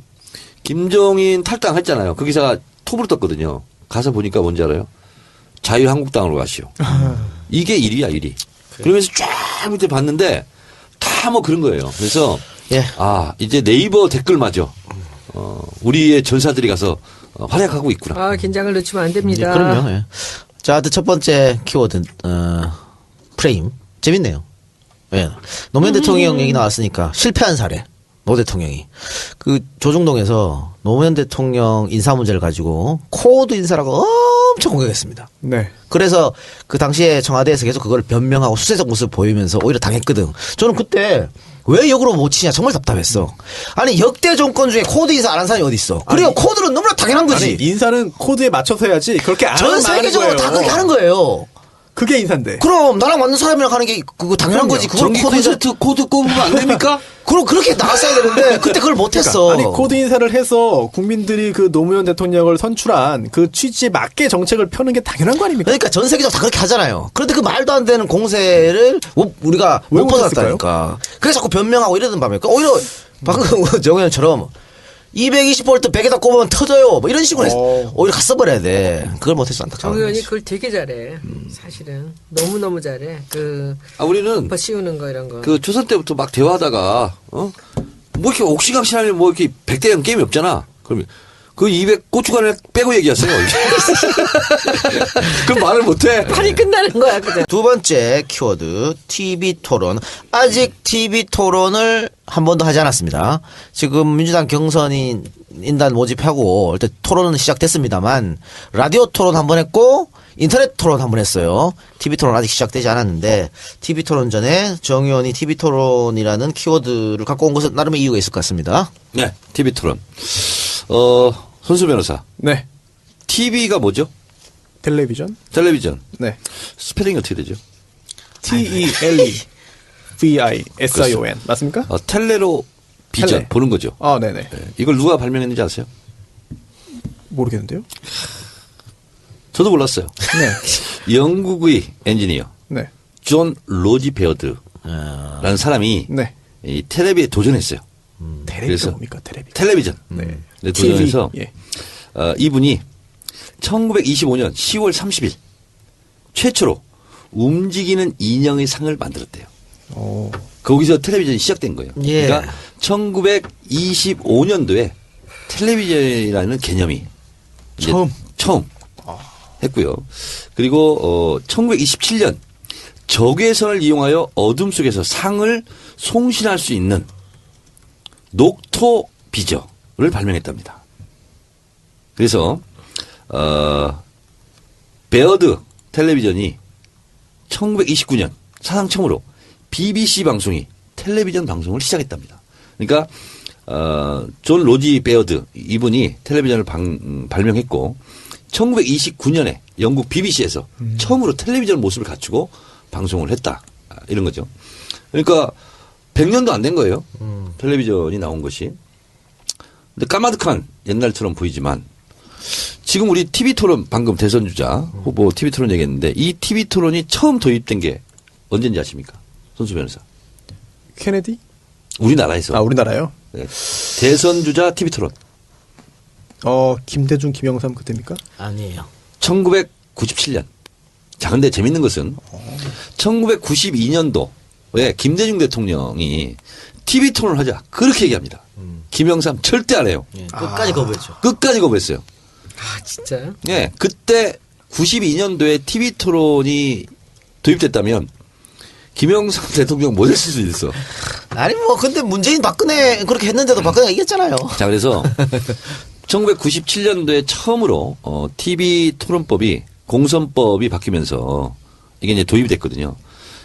김종인 탈당했잖아요. 그 기사가 톱으로 떴거든요. 가서 보니까 뭔지 알아요? 자유한국당으로 가시오. 이게 1위야 1위. 그러면서 쫙 밑에 봤는데 다 뭐 그런 거예요. 그래서 예. 이제 네이버 댓글 맞아. 우리의 전사들이 가서 활약하고 있구나. 긴장을 늦추면 안 예, 됩니다. 그럼요. 예. 자, 첫 번째 키워드 프레임 재밌네요. 예. 노무현 대통령 얘기 나왔으니까 실패한 사례. 노 대통령이 그 조중동에서 노무현 대통령 인사 문제를 가지고 코드 인사라고 엄청 공격했습니다. 네. 그래서 그 당시에 청와대에서 계속 그걸 변명하고 수세적 모습을 보이면서 오히려 당했거든. 저는 그때 왜 역으로 못 치냐 정말 답답했어. 아니 역대 정권 중에 코드 인사 안 한 사람이 어디 있어? 그리고 코드는 너무나 당연한 거지. 아니, 인사는 코드에 맞춰서 해야지. 그렇게 안 전 하면 망하는 세계적으로 다 거예요. 그렇게 하는 거예요. 그게 인사인데. 그럼 나랑 맞는 사람이랑 하는 게 그거 당연한 거지. 그걸 정기 코드 인사 콘서트 코드 꼽으면 안 됩니까? 그럼 그렇게 나왔어야 되는데 그때 그걸 못했어. 아니 코드 인사를 해서 국민들이 그 노무현 대통령을 선출한 그 취지에 맞게 정책을 펴는 게 당연한 거 아닙니까? 그러니까 전 세계적으로 다 그렇게 하잖아요. 그런데 그 말도 안 되는 공세를 우리가 왜 못 벗었다니까. 그래서 자꾸 변명하고 이러던 밤에 오히려 방금 정의원처럼 220V 100에다 꼽으면 터져요. 뭐 이런 식으로 오히려 갔어버려야 돼. 그걸 못해서 정 안타까워. 의원이 그걸 되게 잘해. 사실은 너무 잘해. 우리는 오빠 씌우는 거 이런 거. 그 초선 때부터 막 대화하다가 뭐 이렇게 옥시각시하면 뭐 이렇게 100대 0 게임이 없잖아. 그러면 그 200 고춧가루 빼고 얘기하세요. 그럼 말을 못해. 판이 끝나는 거야, 그냥. 두 번째 키워드 TV 토론. 아직 TV 토론을 한 번도 하지 않았습니다. 지금 민주당 경선인 인단 모집하고 일단 토론은 시작됐습니다만 라디오 토론 한 번 했고 인터넷 토론 한 번 했어요. TV 토론 아직 시작되지 않았는데 TV 토론 전에 정 의원이 TV 토론이라는 키워드를 갖고 온 것은 나름의 이유가 있을 것 같습니다. 네, TV 토론. 손수 변호사. 네. TV가 뭐죠? 텔레비전. 텔레비전. 네. 스펠링이 어떻게 되죠? TELEVISION 맞습니까? 텔레로 비전 텔레. 보는 거죠. 네네. 네. 이걸 누가 발명했는지 아세요? 모르겠는데요. 저도 몰랐어요. 네. 영국의 엔지니어 네. 존 로지 베어드라는 사람이 네. 이 텔레비에 도전했어요. 텔레비전 그래서 뭡니까? 텔레비전. 텔레비전. 네. 네, 도전해서 TV. 예. 이분이 1925년 10월 30일 최초로 움직이는 인형의 상을 만들었대요. 거기서 텔레비전이 시작된 거예요. 예. 그러니까 1925년도에 텔레비전이라는 개념이 이제 처음 했고요. 그리고 1927년 적외선을 이용하여 어둠 속에서 상을 송신할 수 있는 녹토비저를 발명했답니다. 그래서 베어드 텔레비전이 1929년 사상 처음으로 BBC 방송이 텔레비전 방송을 시작했답니다. 그러니까 존 로지 베어드 이분이 텔레비전을 발명했고 1929년에 영국 BBC에서 처음으로 텔레비전 모습을 갖추고 방송을 했다. 이런 거죠. 그러니까 100년도 안 된 거예요. 텔레비전이 나온 것이. 근데 까마득한 옛날처럼 보이지만 지금 우리 TV 토론 방금 대선 주자 후보 TV 토론 얘기했는데 이 TV 토론이 처음 도입된 게 언제인지 아십니까? 손수 변호사. 케네디? 우리나라에서. 아, 우리나라요? 네. 대선 주자 TV 토론. 김대중, 김영삼 그때입니까? 아니에요. 1997년. 자, 근데 재밌는 것은 1992년도에 김대중 대통령이 TV 토론을 하자. 그렇게 얘기합니다. 김영삼 절대 안 해요. 예, 끝까지 거부했죠. 끝까지 거부했어요. 아, 진짜요? 예, 그때 92년도에 TV 토론이 도입됐다면 김영삼 대통령 못 했을 수도 있어. 아니 뭐 근데 문재인 박근혜 그렇게 했는데도 박근혜가 이겼잖아요. 자, 그래서 1997년도에 처음으로 TV 토론법이 공선법이 바뀌면서 이게 이제 도입이 됐거든요.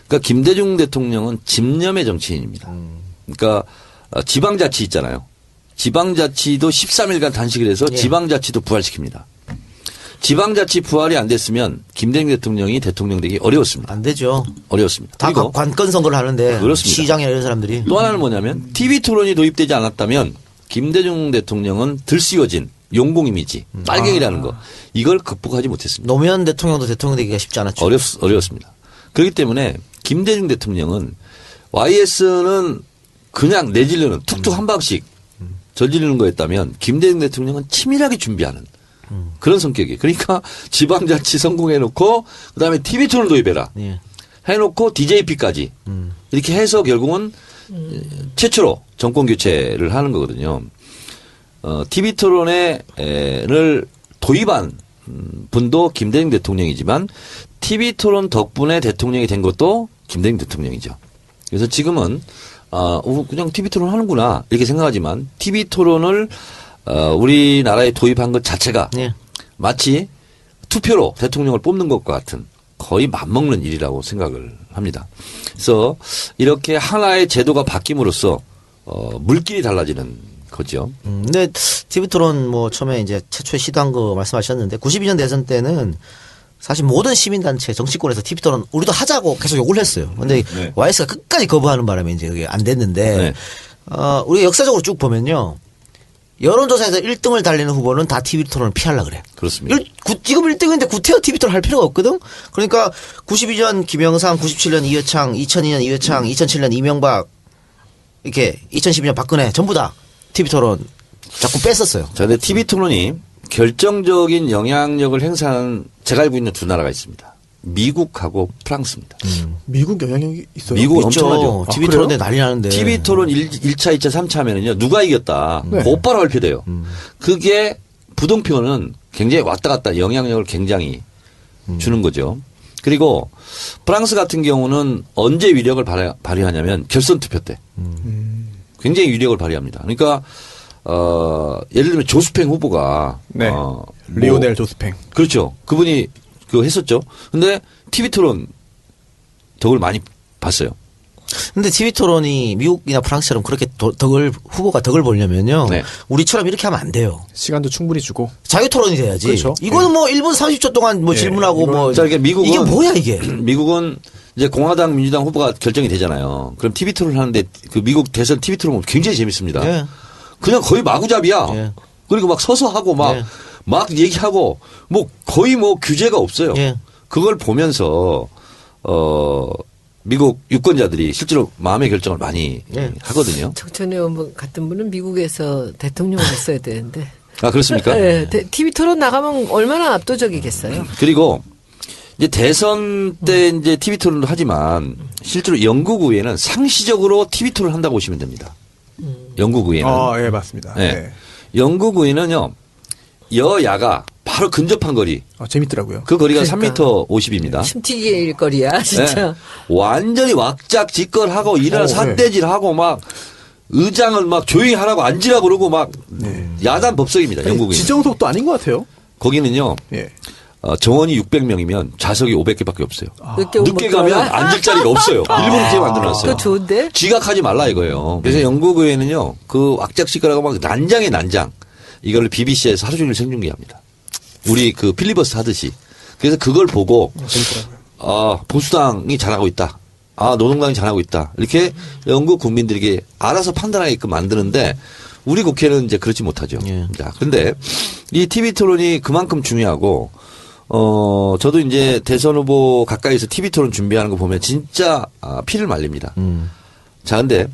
그러니까 김대중 대통령은 집념의 정치인입니다. 그러니까 지방자치 있잖아요. 지방자치도 13일간 단식을 해서 예. 지방자치도 부활시킵니다. 지방자치 부활이 안 됐으면 김대중 대통령이 대통령 되기 어려웠습니다. 안 되죠. 어려웠습니다. 다 그리고 관건 선거를 하는데 그렇습니다. 시장이나 이런 사람들이 또 하나는 뭐냐면 TV 토론이 도입되지 않았다면 김대중 대통령은 들씌워진 용공 이미지, 빨갱이라는 거 이걸 극복하지 못했습니다. 노무현 대통령도 대통령 되기가 쉽지 않았죠. 어려웠습니다. 그렇기 때문에 김대중 대통령은 YS는 그냥 내지르는 툭툭 한 방씩 저지르는 거였다면 김대중 대통령은 치밀하게 준비하는 그런 성격이. 그러니까 지방자치 성공해놓고 그다음에 TV 토론 도입해라. 예. 해놓고 DJP까지 이렇게 해서 결국은 최초로 정권 교체를 하는 거거든요. TV 토론을 도입한 분도 김대중 대통령이지만 TV 토론 덕분에 대통령이 된 것도 김대중 대통령이죠. 그래서 지금은 그냥 TV 토론 하는구나 이렇게 생각하지만 TV 토론을 우리나라에 도입한 것 자체가 예. 마치 투표로 대통령을 뽑는 것과 같은 거의 맞먹는 일이라고 생각을 합니다. 그래서 이렇게 하나의 제도가 바뀜으로써 물길이 달라지는 거죠. 근데 TV 토론 뭐 처음에 이제 최초에 시도한 거 말씀하셨는데 92년 대선 때는 사실 모든 시민단체 정치권에서 TV 토론 우리도 하자고 계속 요구를 했어요. 근데 네. YS가 끝까지 거부하는 바람에 이제 그게 안 됐는데 네. 우리가 역사적으로 쭉 보면요. 여론조사에서 1등을 달리는 후보는 다 TV 토론을 피하려고 그래. 그렇습니다. 지금 1등인데 구태여 TV 토론 할 필요가 없거든? 그러니까 92년 김영삼, 97년 이회창, 2002년 이회창, 2007년 이명박, 이렇게 2012년 박근혜 전부 다 TV 토론 자꾸 뺐었어요. 자, 근데 TV 토론이 결정적인 영향력을 행사하는 제가 알고 있는 두 나라가 있습니다. 미국하고 프랑스입니다. 미국 영향력이 있어요? 미국은 있죠. 엄청나죠. TV 그래요? 토론에 난리 나는데. TV 토론 1차, 2차, 3차 하면은요, 누가 이겼다. 네. 곧바로 발표돼요. 그게 부동표는 굉장히 왔다 갔다 영향력을 굉장히 주는 거죠. 그리고 프랑스 같은 경우는 언제 위력을 발휘하냐면 결선 투표 때. 굉장히 위력을 발휘합니다. 그러니까, 예를 들면 조스팽 후보가. 네. 뭐 리오넬 조스팽. 그렇죠. 그분이 그거 했었죠. 근데 TV 토론 덕을 많이 봤어요. 근데 TV 토론이 미국이나 프랑스처럼 그렇게 후보가 덕을 보려면요. 네. 우리처럼 이렇게 하면 안 돼요. 시간도 충분히 주고. 자유 토론이 돼야지. 그렇죠. 이거는 뭐 1분 30초 동안 뭐 예, 질문하고 뭐. 자, 이게 미국은. 이게 뭐야 이게. 미국은 이제 공화당, 민주당 후보가 결정이 되잖아요. 그럼 TV 토론을 하는데 그 미국 대선 TV 토론 굉장히 재밌습니다. 예. 그냥 거의 마구잡이야. 예. 그리고 막 서서 하고 예. 막 얘기하고 뭐 거의 뭐 규제가 없어요. 예. 그걸 보면서 미국 유권자들이 실제로 마음의 결정을 많이 예. 하거든요. 정천회 의원 같은 분은 미국에서 대통령을 했어야 되는데. 아, 그렇습니까? 네, TV 토론 나가면 얼마나 압도적이겠어요. 그리고 이제 대선 때 이제 TV 토론도 하지만 실제로 영국 의회는 상시적으로 TV 토론을 한다고 보시면 됩니다. 영국 의회는. 예, 맞습니다. 네. 네. 영국 의회는요, 여야가 바로 근접한 거리. 재밌더라고요. 그 거리가 그러니까. 3m 50입니다. 침튀기의 일거리야, 진짜. 완전히 왁작지껄하고 일어나 네. 삿대질하고 막 의장을 막 조용히 하라고 앉으라고 그러고 막 야단 법석입니다. 영국 의회. 지정석도 아닌 것 같아요. 거기는요. 예. 정원이 600명이면 좌석이 500개밖에 없어요. 늦게 늦게 가면 앉을 자리가 없어요. 일부러 그렇게 만들어놨어요. 그거 좋은데? 지각하지 말라 이거예요. 그래서 영국 의회는요, 그 왁작시끄라고 막 난장에 난장, 이걸 BBC에서 하루 종일 생중계합니다. 우리 그 필리버스터 하듯이. 그래서 그걸 보고, 보수당이 잘하고 있다. 노동당이 잘하고 있다. 이렇게 영국 국민들에게 알아서 판단하게끔 만드는데, 우리 국회는 이제 그렇지 못하죠. 예. 자, 근데 이 TV 토론이 그만큼 중요하고, 저도 이제 대선 후보 가까이서 TV 토론 준비하는 거 보면 진짜 피를 말립니다. 자, 근데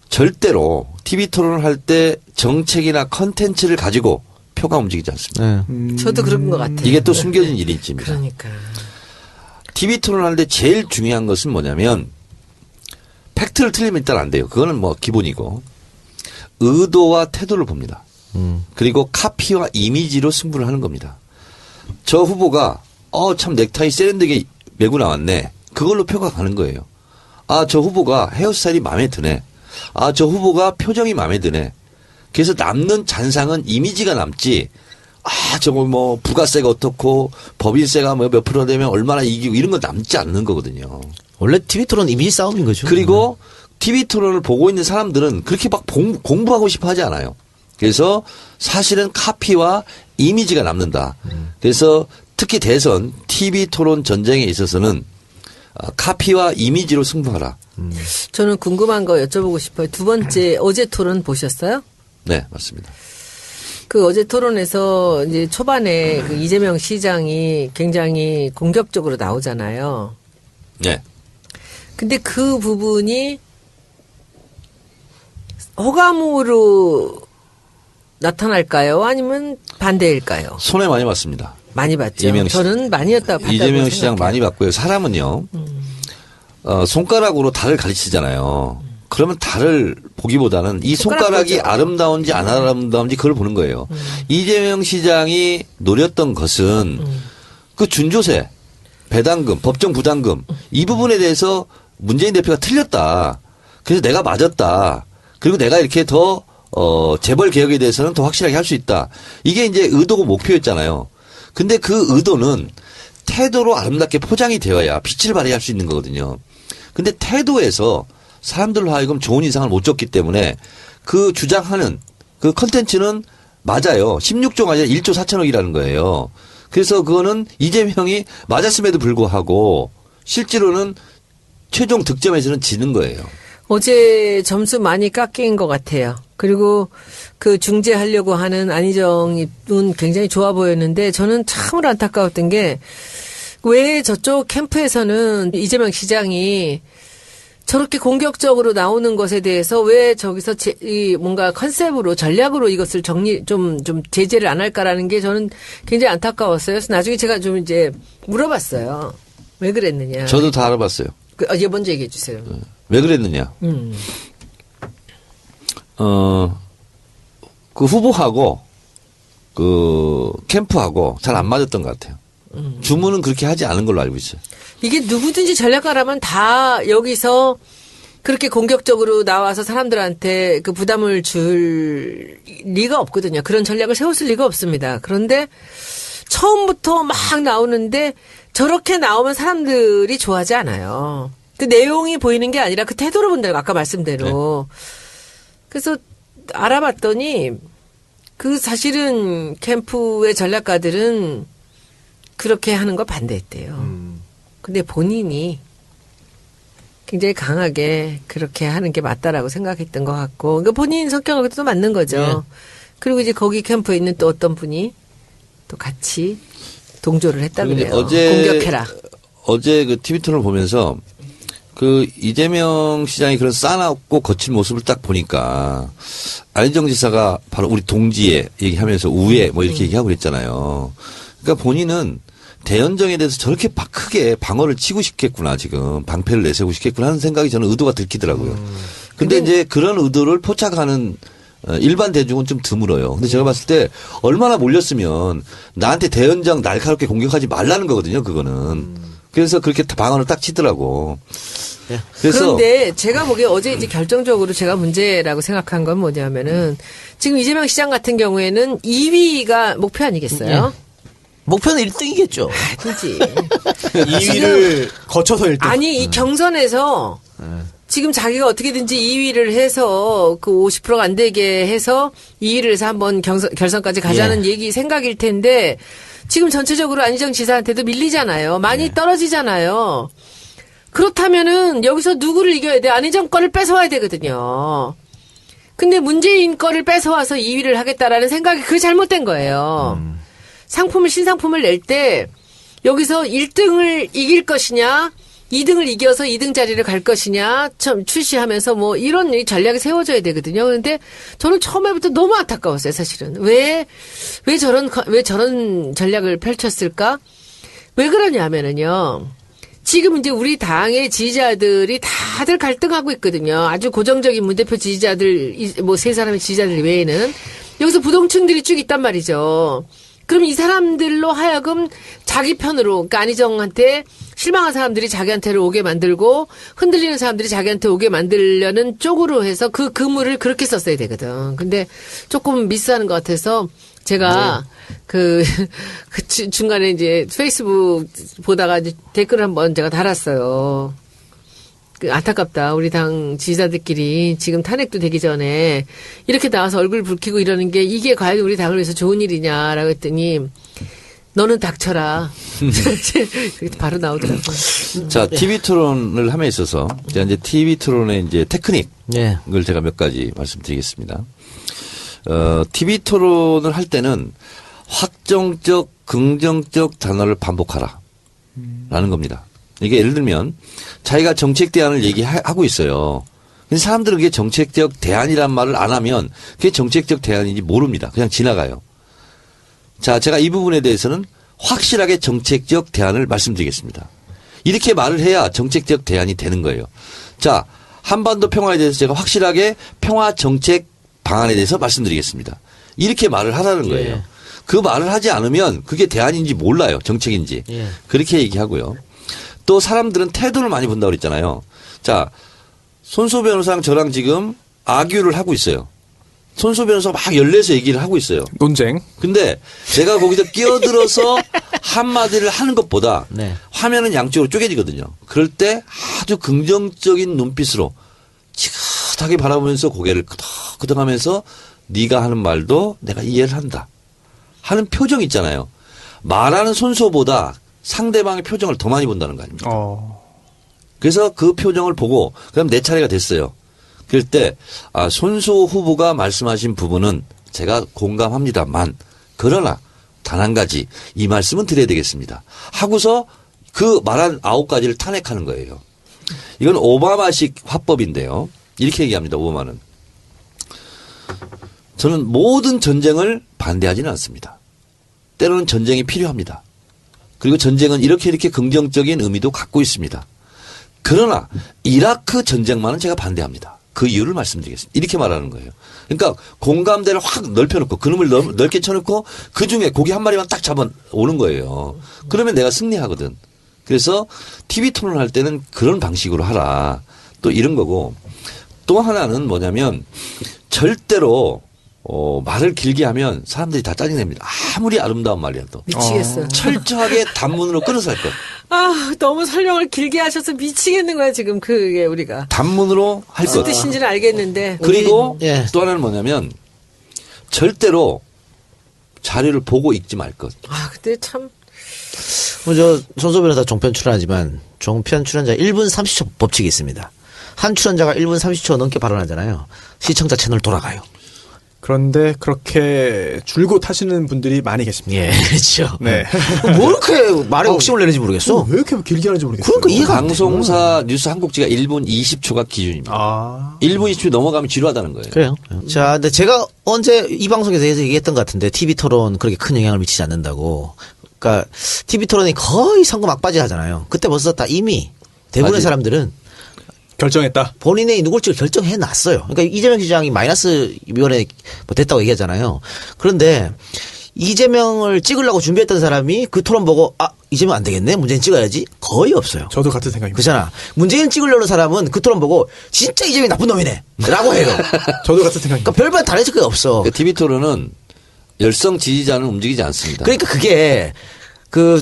절대로 TV 토론을 할 때 정책이나 컨텐츠를 가지고 표가 움직이지 않습니다. 네. 저도 그런 것 같아요. 이게 또 숨겨진 일인지입니다. 그러니까. TV 토론을 하는데 제일 중요한 것은 뭐냐면 팩트를 틀리면 일단 안 돼요. 그거는 뭐 기본이고 의도와 태도를 봅니다. 그리고 카피와 이미지로 승부를 하는 겁니다. 저 후보가 참 넥타이 세련되게 메고 나왔네. 그걸로 표가 가는 거예요. 저 후보가 헤어스타일이 마음에 드네. 저 후보가 표정이 마음에 드네. 그래서 남는 잔상은 이미지가 남지. 저거 뭐 부가세가 어떻고 법인세가 뭐 몇 프로 되면 얼마나 이기고 이런 건 남지 않는 거거든요. 원래 TV 토론 이미지 싸움인 거죠. 그리고 TV 토론을 보고 있는 사람들은 그렇게 막 공부하고 싶어 하지 않아요. 그래서 사실은 카피와 이미지가 남는다. 그래서 특히 대선 TV 토론 전쟁에 있어서는 카피와 이미지로 승부하라. 저는 궁금한 거 여쭤보고 싶어요. 두 번째 어제 토론 보셨어요? 네, 맞습니다. 그 어제 토론에서 이제 초반에 그 이재명 시장이 굉장히 공격적으로 나오잖아요. 네. 근데 그 부분이 호감으로 나타날까요? 아니면 반대일까요? 손해 많이 봤습니다. 많이 봤죠. 이재명 시- 저는 많이였다고 봤다고 이재명 시장 생각해요. 많이 봤고요. 사람은요, 손가락으로 달을 가르치잖아요. 그러면 달을 보기보다는 이 손가락이 보죠. 아름다운지 안 아름다운지 그걸 보는 거예요. 이재명 시장이 노렸던 것은 그 준조세, 배당금, 법정 부담금 이 부분에 대해서 문재인 대표가 틀렸다. 그래서 내가 맞았다. 그리고 내가 이렇게 더 재벌 개혁에 대해서는 더 확실하게 할 수 있다. 이게 이제 의도고 목표였잖아요. 근데 그 의도는 태도로 아름답게 포장이 되어야 빛을 발휘할 수 있는 거거든요. 근데 태도에서 사람들로 하여금 좋은 인상을 못 줬기 때문에 그 주장하는 그 컨텐츠는 맞아요. 16조가 아니라 1조 4천억이라는 거예요. 그래서 그거는 이재명이 맞았음에도 불구하고 실제로는 최종 득점에서는 지는 거예요. 어제 점수 많이 깎인 것 같아요. 그리고 그 중재하려고 하는 안희정은 굉장히 좋아 보였는데 저는 참으로 안타까웠던 게 왜 저쪽 캠프에서는 이재명 시장이 저렇게 공격적으로 나오는 것에 대해서 왜 저기서 뭔가 컨셉으로 전략으로 이것을 좀 제재를 안 할까라는 게 저는 굉장히 안타까웠어요. 그래서 나중에 제가 좀 이제 물어봤어요. 왜 그랬느냐. 저도 다 알아봤어요. 얘 먼저 얘기해 주세요. 왜 그랬느냐. 그 후보하고 그 캠프하고 잘 안 맞았던 것 같아요. 주문은 그렇게 하지 않은 걸로 알고 있어요. 이게 누구든지 전략가라면 다 여기서 그렇게 공격적으로 나와서 사람들한테 그 부담을 줄 리가 없거든요. 그런 전략을 세웠을 리가 없습니다. 그런데 처음부터 막 나오는데 저렇게 나오면 사람들이 좋아하지 않아요. 그 내용이 보이는 게 아니라 그 태도를 본다고 아까 말씀대로. 그래서 알아봤더니 그 사실은 캠프의 전략가들은 그렇게 하는 걸 반대했대요. 근데 본인이 굉장히 강하게 그렇게 하는 게 맞다라고 생각했던 것 같고, 그러니까 본인 성격하고도 또 맞는 거죠. 네. 그리고 이제 거기 캠프에 있는 또 어떤 분이 또 같이 동조를 했다 그리고 이제 그래요. 공격해라. 어제 그 TV 토론을 보면서 그 이재명 시장이 그런 싸납고 거친 모습을 딱 보니까 안희정 지사가 바로 우리 동지에 얘기하면서 우애 뭐 이렇게 얘기하고 그랬잖아요. 그러니까 본인은 대연정에 대해서 저렇게 크게 방어를 치고 싶겠구나, 지금. 방패를 내세우고 싶겠구나 하는 생각이 저는 의도가 들키더라고요. 근데 이제 그런 의도를 포착하는 일반 대중은 좀 드물어요. 근데 제가 봤을 때 얼마나 몰렸으면 나한테 대연정 날카롭게 공격하지 말라는 거거든요, 그거는. 그래서 그렇게 방어를 딱 치더라고. 그래서 그런데 제가 보기에 어제 이제 결정적으로 제가 문제라고 생각한 건 뭐냐면은 지금 이재명 시장 같은 경우에는 2위가 목표 아니겠어요? 목표는 1등이겠죠. 그지. 2위를 거쳐서 1등. 아니, 이 경선에서 지금 자기가 어떻게든지 2위를 해서 그 50%가 안 되게 해서 2위를 해서 한번 결선까지 가자는 얘기 생각일 텐데 지금 전체적으로 안희정 지사한테도 밀리잖아요. 많이 떨어지잖아요. 그렇다면은 여기서 누구를 이겨야 돼? 안희정 거를 뺏어와야 되거든요. 근데 문재인 거를 뺏어와서 2위를 하겠다라는 생각이 그게 잘못된 거예요. 신상품을 낼 때 여기서 1등을 이길 것이냐 2등을 이겨서 2등 자리를 갈 것이냐 참 출시하면서 뭐 이런 전략이 세워져야 되거든요. 그런데 저는 처음에부터 너무 안타까웠어요. 사실은 왜 저런 전략을 펼쳤을까? 왜 그러냐면은요. 지금 이제 우리 당의 지지자들이 다들 갈등하고 있거든요. 아주 고정적인 문 대표 지지자들 뭐 세 사람의 지지자들 외에는 여기서 부동층들이 쭉 있단 말이죠. 그럼 이 사람들로 하여금 자기 편으로, 그러니까 안희정한테 실망한 사람들이 자기한테로 오게 만들고 흔들리는 사람들이 자기한테 오게 만들려는 쪽으로 해서 그 그물을 그렇게 썼어야 되거든. 근데 조금 미스하는 것 같아서 제가 중간에 이제 페이스북 보다가 이제 댓글을 한번 제가 달았어요. 안타깝다. 우리 당 지지자들끼리 지금 탄핵도 되기 전에 이렇게 나와서 얼굴 붉히고 이러는 게 이게 과연 우리 당을 위해서 좋은 일이냐라고 했더니 너는 닥쳐라. 바로 나오더라고요. 자, TV 토론을 함에 있어서 제가 이제 TV 토론의 이제 테크닉을 제가 몇 가지 말씀드리겠습니다. TV 토론을 할 때는 확정적, 긍정적 단어를 반복하라. 라는 겁니다. 이게 예를 들면 자기가 정책 대안을 얘기하고 있어요. 근데 사람들은 그게 정책적 대안이란 말을 안 하면 그게 정책적 대안인지 모릅니다. 그냥 지나가요. 자, 제가 이 부분에 대해서는 확실하게 정책적 대안을 말씀드리겠습니다. 이렇게 말을 해야 정책적 대안이 되는 거예요. 자, 한반도 평화에 대해서 제가 확실하게 평화 정책 방안에 대해서 말씀드리겠습니다. 이렇게 말을 하라는 거예요. 예. 그 말을 하지 않으면 그게 대안인지 몰라요. 정책인지. 예. 그렇게 얘기하고요. 또 사람들은 태도를 많이 본다고 그랬잖아요. 자, 손소 변호사랑 저랑 지금 아규를 하고 있어요. 손소 변호사 막 열내서 얘기를 하고 있어요. 논쟁. 근데 제가 거기서 끼어들어서 한마디를 하는 것보다 네. 화면은 양쪽으로 쪼개지거든요. 그럴 때 아주 긍정적인 눈빛으로 지긋하게 바라보면서 고개를 끄덕끄덕 하면서 네가 하는 말도 내가 이해를 한다 하는 표정 있잖아요. 말하는 손소보다 상대방의 표정을 더 많이 본다는 거 아닙니까? 그래서 그 표정을 보고 그럼 내 차례가 됐어요. 그럴 때 손소 후보가 말씀하신 부분은 제가 공감합니다만 그러나 단 한 가지 이 말씀은 드려야 되겠습니다. 하고서 그 말한 9가지를 탄핵하는 거예요. 이건 오바마식 화법인데요. 이렇게 얘기합니다. 오바마는. 저는 모든 전쟁을 반대하지는 않습니다. 때로는 전쟁이 필요합니다. 그리고 전쟁은 이렇게 긍정적인 의미도 갖고 있습니다. 그러나 이라크 전쟁만은 제가 반대합니다. 그 이유를 말씀드리겠습니다. 이렇게 말하는 거예요. 그러니까 공감대를 확 넓혀놓고 그놈을 넓게 쳐놓고 그중에 고기 한 마리만 딱 잡아 오는 거예요. 그러면 내가 승리하거든. 그래서 TV 토론할 때는 그런 방식으로 하라. 또 이런 거고 또 하나는 뭐냐면 절대로 말을 길게 하면 사람들이 다 짜증냅니다. 아무리 아름다운 말이라도. 미치겠어요. 철저하게 단문으로 끊어서 할 것. 너무 설명을 길게 하셔서 미치겠는 거야, 지금 그게 우리가. 단문으로 할 것. 무슨 뜻인지는 알겠는데. 그리고 예. 또 하나는 뭐냐면 절대로 자료를 보고 읽지 말 것. 근데 참. 손소 변호사 종편 출연하지만 종편 출연자 1분 30초 법칙이 있습니다. 한 출연자가 1분 30초 넘게 발언하잖아요. 시청자 채널 돌아가요. 그런데 그렇게 줄곧 하시는 분들이 많이 계십니다. 예, 그렇죠. 네. 뭐 이렇게 말에 욕심을 내는지 모르겠어. 왜 이렇게 길게 하는지 모르겠어요. 그러니까 이해가 안 돼. 방송사 뉴스 한국지가 1분 20초가 기준입니다. 1분 20초 넘어가면 지루하다는 거예요. 그래요. 자, 근데 제가 언제 이 방송에서 얘기했던 것 같은데 TV 토론 그렇게 큰 영향을 미치지 않는다고. 그러니까 TV 토론이 거의 선거 막바지 하잖아요. 그때 벌써 다 이미 대부분의 맞아요. 사람들은 결정했다. 본인의 누굴 찍을 결정해 놨어요. 그러니까 이재명 시장이 마이너스 위원회 됐다고 얘기하잖아요. 그런데 이재명을 찍으려고 준비했던 사람이 그 토론 보고 이재명 안 되겠네. 문재인 찍어야지. 거의 없어요. 저도 같은 생각입니다. 그렇잖아. 문재인 찍으려는 사람은 그 토론 보고 진짜 이재명이 나쁜 놈이네. 라고 해요. 저도 같은 생각입니다. 그러니까 별반 다를 게 없어. TV 토론은 열성 지지자는 움직이지 않습니다. 그러니까 그게 그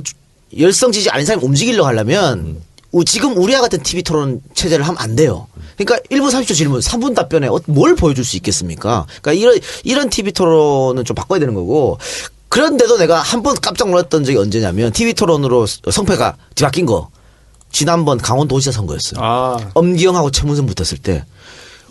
열성 지지 아닌 사람이 움직이려고 하려면 지금 우리와 같은 TV 토론 체제를 하면 안 돼요. 그러니까 1분 30초 질문, 3분 답변에 뭘 보여줄 수 있겠습니까? 그러니까 이런 TV 토론은 좀 바꿔야 되는 거고. 그런데도 내가 한 번 깜짝 놀랐던 적이 언제냐면 TV 토론으로 성패가 뒤바뀐 거. 지난번 강원도지사 선거였어요. 엄기영하고 최문순 붙었을 때.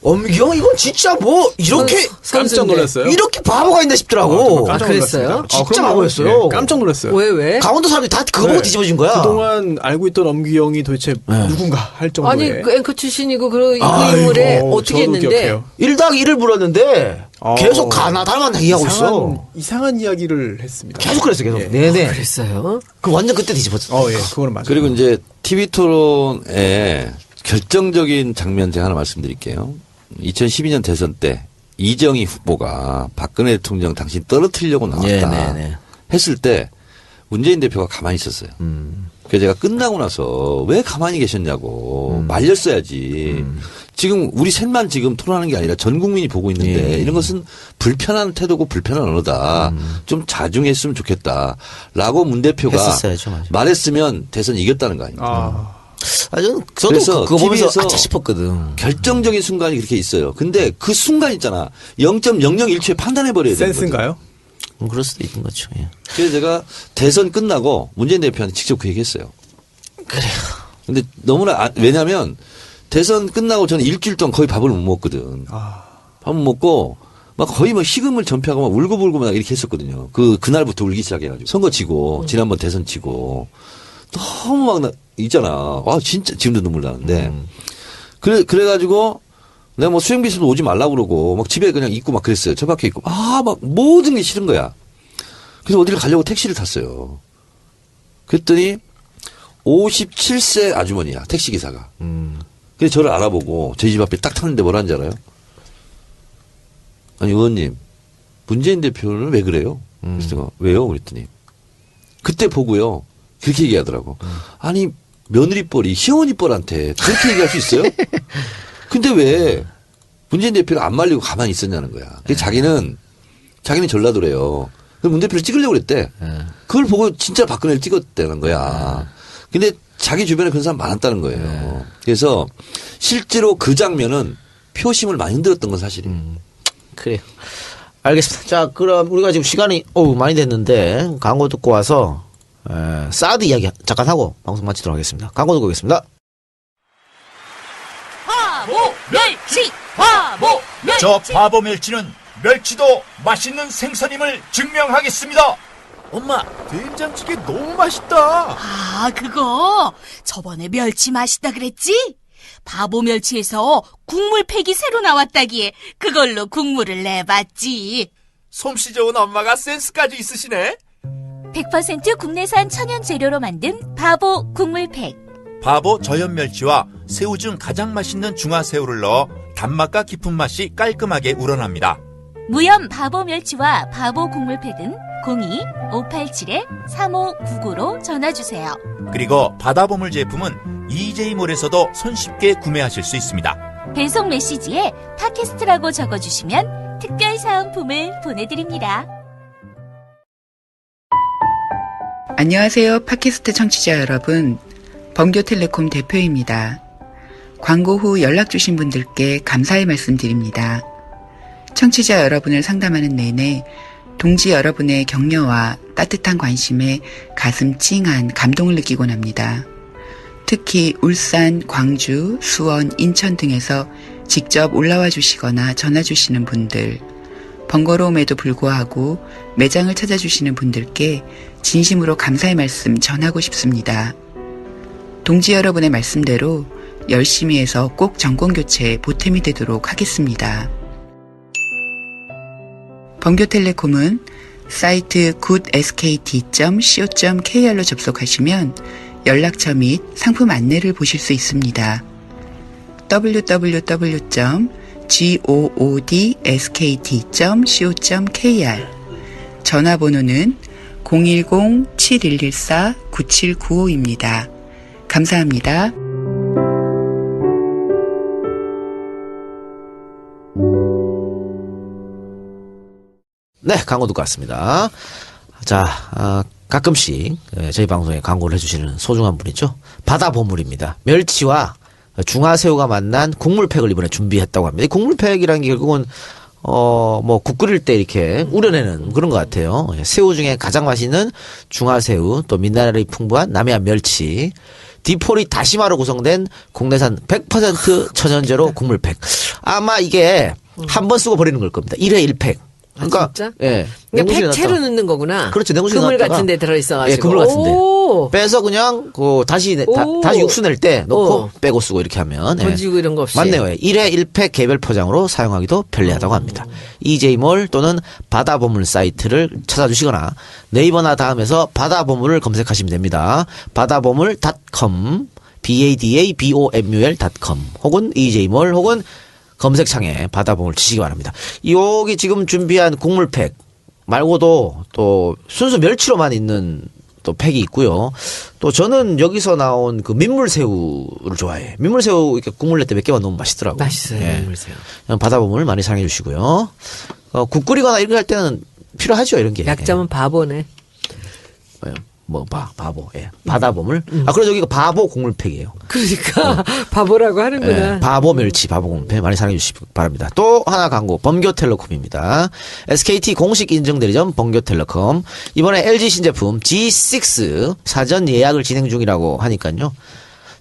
엄기영 이건 진짜 뭐 이렇게 깜짝 놀랐어요. 이렇게 바보가 있나 싶더라고. 깜짝 그랬어요? 놀랐습니다. 진짜 그럼요. 바보였어요. 예, 깜짝 놀랐어요. 왜? 강원도 사람들이 다 그거 보고 뒤집어진 거야. 그동안 알고 있던 엄기영이 도대체 누군가 할 정도의. 아니 그 앵커 출신이고 그 인물에 아이고, 어떻게 저도 했는데 기억해요. 1당 1을 물었는데 계속 가나다만 얘기하고 있어. 이상한 이야기를 했습니다. 계속 그랬어 계속. 예. 네네. 그랬어요? 그 완전 그때 뒤집었어. 예, 그거는 맞아요. 그리고 이제 TV 토론의 결정적인 장면 제가 하나 말씀드릴게요. 2012년 대선 때 이정희 후보가 박근혜 대통령 당신 떨어뜨리려고 나왔다 네네네. 했을 때 문재인 대표가 가만히 있었어요. 그래서 제가 끝나고 나서 왜 가만히 계셨냐고 말렸어야지. 지금 우리 셋만 지금 토론하는 게 아니라 전 국민이 보고 있는데 예. 이런 것은 불편한 태도고 불편한 언어다. 좀 자중했으면 좋겠다라고 문 대표가 했었어야죠, 맞아. 말했으면 대선 이겼다는 거 아닙니까? 저도 그래서 그거 보면서 TV에서 아차 싶었거든. 결정적인 순간이 그렇게 있어요. 근데 그 순간 있잖아. 0.001초에 판단해버려야 되는 거죠. 센스인가요? 그럴 수도 있는 거죠. 예. 그래서 제가 대선 끝나고 문재인 대표한테 직접 그 얘기했어요. 그래요. 근데 너무나 왜냐하면 대선 끝나고 저는 일주일 동안 거의 밥을 못 먹거든. 밥 못 먹고 막 거의 뭐 식음을 전폐하고 막 울고불고 막 이렇게 했었거든요. 그날부터 울기 시작해가지고 선거 치고 지난번 대선 치고 너무 막 있잖아. 와 진짜 지금도 눈물 나는데 그래가지고 내가 뭐 수행비 있으면 오지 말라고 그러고 막 집에 그냥 있고 막 그랬어요. 저 밖에 있고 막 모든 게 싫은 거야. 그래서 어디를 가려고 택시를 탔어요. 그랬더니 57세 아주머니야 택시기사가. 그래서 저를 알아보고 저희 집 앞에 딱 탔는데 뭐라는지 알아요? 아니 의원님 문재인 대표는 왜 그래요? 그래서 제가 왜요? 그랬더니 그때 보고요. 그렇게 얘기하더라고. 아니 며느리뻘이 시어머니뻘한테 그렇게 얘기할 수 있어요? 근데 왜 문재인 대표를 안 말리고 가만히 있었냐는 거야. 그래서 자기는 전라도래요. 그래서 문 대표를 찍으려고 그랬대. 그걸 보고 진짜 박근혜를 찍었다는 거야. 근데 자기 주변에 그런 사람 많았다는 거예요. 그래서 실제로 그 장면은 표심을 많이 흔들었던 건 사실이에요. 그래요. 알겠습니다. 자, 그럼 우리가 지금 시간이 많이 됐는데 광고 듣고 와서 사드 이야기 잠깐 하고 방송 마치도록 하겠습니다. 광고 듣고 오겠습니다. 바보 멸치 바보 멸치 저 바보 멸치는 멸치도 맛있는 생선임을 증명하겠습니다. 엄마, 된장찌개 너무 맛있다. 아 그거 저번에 멸치 맛있다 그랬지? 바보 멸치에서 국물팩이 새로 나왔다기에 그걸로 국물을 내봤지. 솜씨 좋은 엄마가 센스까지 있으시네. 100% 국내산 천연 재료로 만든 바보 국물팩. 바보 저염 멸치와 새우 중 가장 맛있는 중화새우를 넣어 단맛과 깊은 맛이 깔끔하게 우러납니다. 무염 바보 멸치와 바보 국물팩은 02-587-3599로 전화주세요. 그리고 바다보물 제품은 EJ몰에서도 손쉽게 구매하실 수 있습니다. 배송 메시지에 팟캐스트라고 적어주시면 특별 사은품을 보내드립니다. 안녕하세요. 팟캐스트 청취자 여러분. 범교텔레콤 대표입니다. 광고 후 연락 주신 분들께 감사의 말씀 드립니다. 청취자 여러분을 상담하는 내내 동지 여러분의 격려와 따뜻한 관심에 가슴 찡한 감동을 느끼곤 합니다. 특히 울산, 광주, 수원, 인천 등에서 직접 올라와 주시거나 전화 주시는 분들, 번거로움에도 불구하고 매장을 찾아주시는 분들께 진심으로 감사의 말씀 전하고 싶습니다. 동지 여러분의 말씀대로 열심히 해서 꼭 정권교체에 보탬이 되도록 하겠습니다. 범교텔레콤은 사이트 goodskt.co.kr로 접속하시면 연락처 및 상품 안내를 보실 수 있습니다. www.goodskt.co.kr 전화번호는 010-7114-9795입니다. 감사합니다. 네, 광고 듣고 왔습니다. 자, 가끔씩 저희 방송에 광고를 해주시는 소중한 분이죠. 바다보물입니다. 멸치와 중화새우가 만난 국물팩을 이번에 준비했다고 합니다. 이 국물팩이라는 게 결국은 뭐 국 끓일 때 이렇게 우려내는 그런 것 같아요. 새우 중에 가장 맛있는 중화새우, 또 미네랄이 풍부한 남해안 멸치, 디포리 다시마로 구성된 국내산 100% 천연제로 국물팩. 아마 이게 한 번 쓰고 버리는 걸 겁니다. 1회 1팩. 그러니까 진짜? 예. 그러니까 냉동실에 팩채로 넣었다가. 넣는 거구나. 그렇죠. 냉동실에 그물 넣었다가. 같은 데 들어있어가지고. 예, 그물 같은데. 오. 빼서 그냥 다시 오. 다시 육수 낼 때 넣고 어. 빼고 쓰고 이렇게 하면 던지고 이런 거 없이. 맞네요. 1회 1팩 개별 포장으로 사용하기도 편리하다고 합니다. EJ몰 또는 바다보물 사이트를 찾아주시거나 네이버나 다음에서 바다보물을 검색하시면 됩니다. 바다보물.com BADABOMUL.com 혹은 EJ몰 혹은 검색창에 바다보물 치시기 바랍니다. 여기 지금 준비한 국물팩 말고도 또 순수 멸치로만 있는 또 팩이 있고요. 또 저는 여기서 나온 그 민물새우를 좋아해. 민물새우 이렇게 국물 낼 때 몇 개만 넣으면 맛있더라고요. 맛있어요. 예. 민물새우. 바다보물 많이 사랑해 주시고요. 국 끓이거나 이렇게 할 때는 필요하죠, 이런 게. 약점은 바보네. 바보. 예. 바다보물. 그래서 여기가 바보 국물팩이에요. 그러니까 바보라고 하는구나. 예, 바보 멸치, 바보 공패 많이 사랑해 주시기 바랍니다. 또 하나 광고, 범교텔레콤입니다. SKT 공식 인증 대리점 범교텔레콤. 이번에 LG 신제품 G6 사전 예약을 진행 중이라고 하니까요.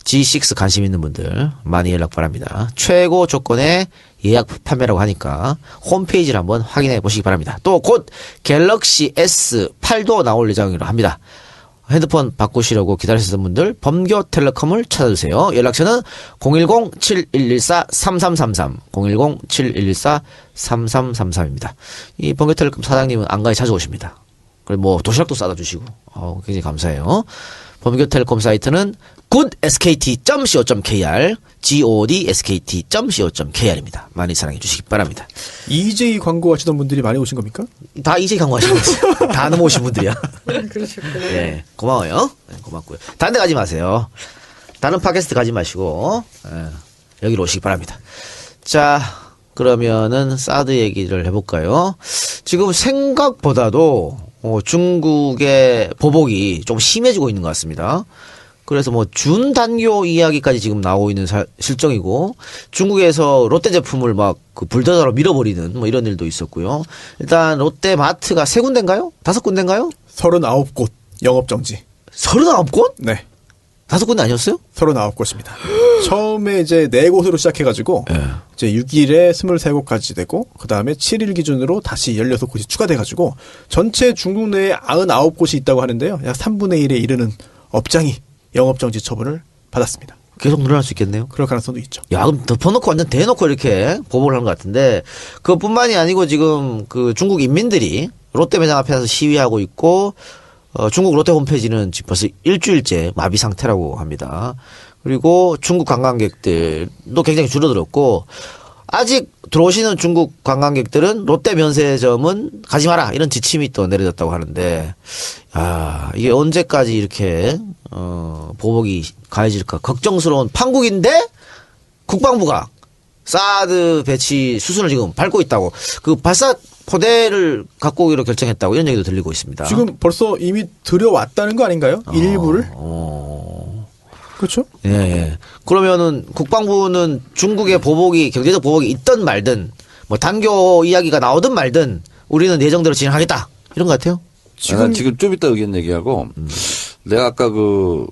G6 관심 있는 분들 많이 연락 바랍니다. 최고 조건의 예약 판매라고 하니까 홈페이지를 한번 확인해 보시기 바랍니다. 또 곧 갤럭시 S8도 나올 예정이라고 합니다. 핸드폰 바꾸시려고 기다리시는 분들 범교텔레콤을 찾아주세요. 연락처는 010-7114-3333 010-7114-3333입니다. 이 범교텔레콤 사장님은 안가에 자주 오십니다. 그리고 뭐 도시락도 싸다 주시고 굉장히 감사해요. 범교텔레콤 사이트는 godskt.co.kr godskt.co.kr입니다. 많이 사랑해 주시기 바랍니다. EJ 광고 하시던 분들이 많이 오신 겁니까? 다 이제 광고하시는 거죠. 다 넘어오신 분들이야. 그러셨구나. 예, 고마워요. 네, 고맙고요. 다른 데 가지 마세요. 다른 팟캐스트 가지 마시고 여기로 오시기 바랍니다. 자, 그러면은 사드 얘기를 해볼까요? 지금 생각보다도 중국의 보복이 좀 심해지고 있는 것 같습니다. 그래서 뭐 준단교 이야기까지 지금 나오고 있는 실정이고, 중국에서 롯데 제품을 막 그 불도저로 밀어버리는 뭐 이런 일도 있었고요. 일단 롯데마트가 3군데인가요? 5군데인가요? 39곳 영업정지. 39곳? 네. 5군데 아니었어요? 39곳입니다. 처음에 이제 4곳으로 시작해가지고, 이제 6일에 23곳까지 되고, 그 다음에 7일 기준으로 다시 16곳이 추가돼가지고, 전체 중국 내에 99곳이 있다고 하는데요. 약 3분의 1에 이르는 업장이 영업정지 처분을 받았습니다. 계속 늘어날 수 있겠네요. 그럴 가능성도 있죠. 야, 그럼 덮어놓고 완전 대놓고 이렇게 보복을 한 것 같은데, 그것뿐만이 아니고 지금 그 중국 인민들이 롯데 매장 앞에서 시위하고 있고, 중국 롯데 홈페이지는 지금 벌써 일주일째 마비 상태라고 합니다. 그리고 중국 관광객들도 굉장히 줄어들었고, 아직 들어오시는 중국 관광객들은 롯데 면세점은 가지 마라 이런 지침이 또 내려졌다고 하는데, 이게 언제까지 이렇게 보복이 가해질까 걱정스러운 판국인데 국방부가 사드 배치 수순을 지금 밟고 있다고, 그 발사 포대를 갖고 오기로 결정했다고 이런 얘기도 들리고 있습니다. 지금 벌써 이미 들여왔다는 거 아닌가요? 일부를? 그렇죠? 예, 예. 그러면은 국방부는 중국의 보복이, 경제적 보복이 있든 말든, 뭐 단교 이야기가 나오든 말든 우리는 예정대로 진행하겠다 이런 것 같아요. 지금 좀 이따 의견 얘기하고 내가 아까 그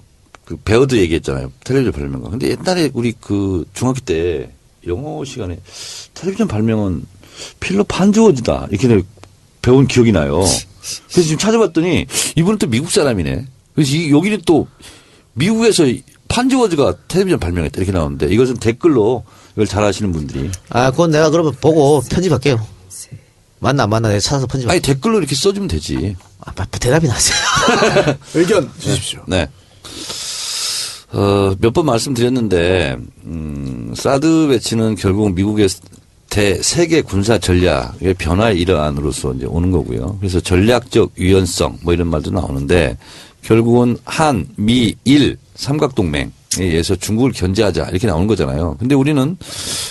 배어드 얘기했잖아요. 텔레비전 발명가. 근데 옛날에 우리 그 중학교 때 영어 시간에 텔레비전 발명은 필립 한즈워즈다 이렇게 배운 기억이 나요. 그래서 지금 찾아봤더니 이분은 또 미국 사람이네. 그래서 여기는 또 미국에서 판즈워즈가 텔레비전 발명했다 이렇게 나오는데, 이것은 댓글로 이걸 잘 아시는 분들이. 그건 내가 그러면 보고 편집할게요. 맞나 안 맞나 내가 찾아서 편집할게요. 아니 댓글로 이렇게 써주면 되지. 대답이 나세요. 의견 주십시오. 네. 몇 번 말씀드렸는데, 사드 배치는 결국 미국의 세계 군사 전략의 변화의 일환으로서 이제 오는 거고요. 그래서 전략적 유연성 뭐 이런 말도 나오는데 결국은 한, 미, 일 삼각동맹에 의해서 중국을 견제하자 이렇게 나오는 거잖아요. 근데 우리는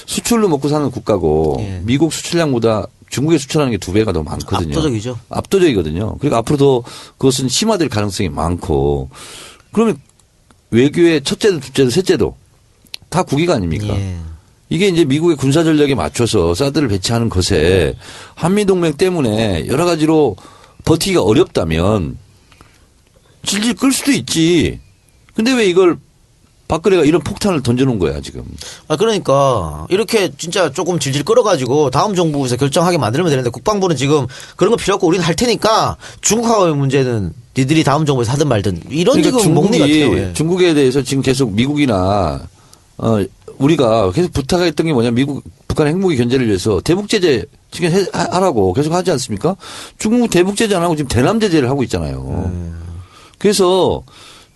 수출로 먹고 사는 국가고 미국 수출량보다 중국에 수출하는 게 2배가 더 많거든요. 압도적이죠. 압도적이거든요. 그리고 앞으로도 그것은 심화될 가능성이 많고 그러면 외교의 첫째도 둘째도 셋째도 다 국위가 아닙니까? 예. 이게 이제 미국의 군사 전략에 맞춰서 사드를 배치하는 것에 한미동맹 때문에 여러 가지로 버티기가 어렵다면 질질 끌 수도 있지. 근데 왜 이걸 박근혜가 이런 폭탄을 던져놓은 거야 지금. 그러니까 이렇게 진짜 조금 질질 끌어가지고 다음 정부에서 결정하게 만들면 되는데 국방부는 지금 그런 거 필요 없고 우리는 할 테니까 중국하고의 문제는 니들이 다음 정부에서 하든 말든 이런 그러니까 지금 목리 같아요. 예. 중국에 대해서 지금 계속 미국이나 우리가 계속 부탁했던 게 뭐냐 미국 북한 핵무기 견제를 위해서 대북 제재 지금 하라고 계속 하지 않습니까? 중국 대북 제재 안 하고 지금 대남 제재를 하고 있잖아요. 그래서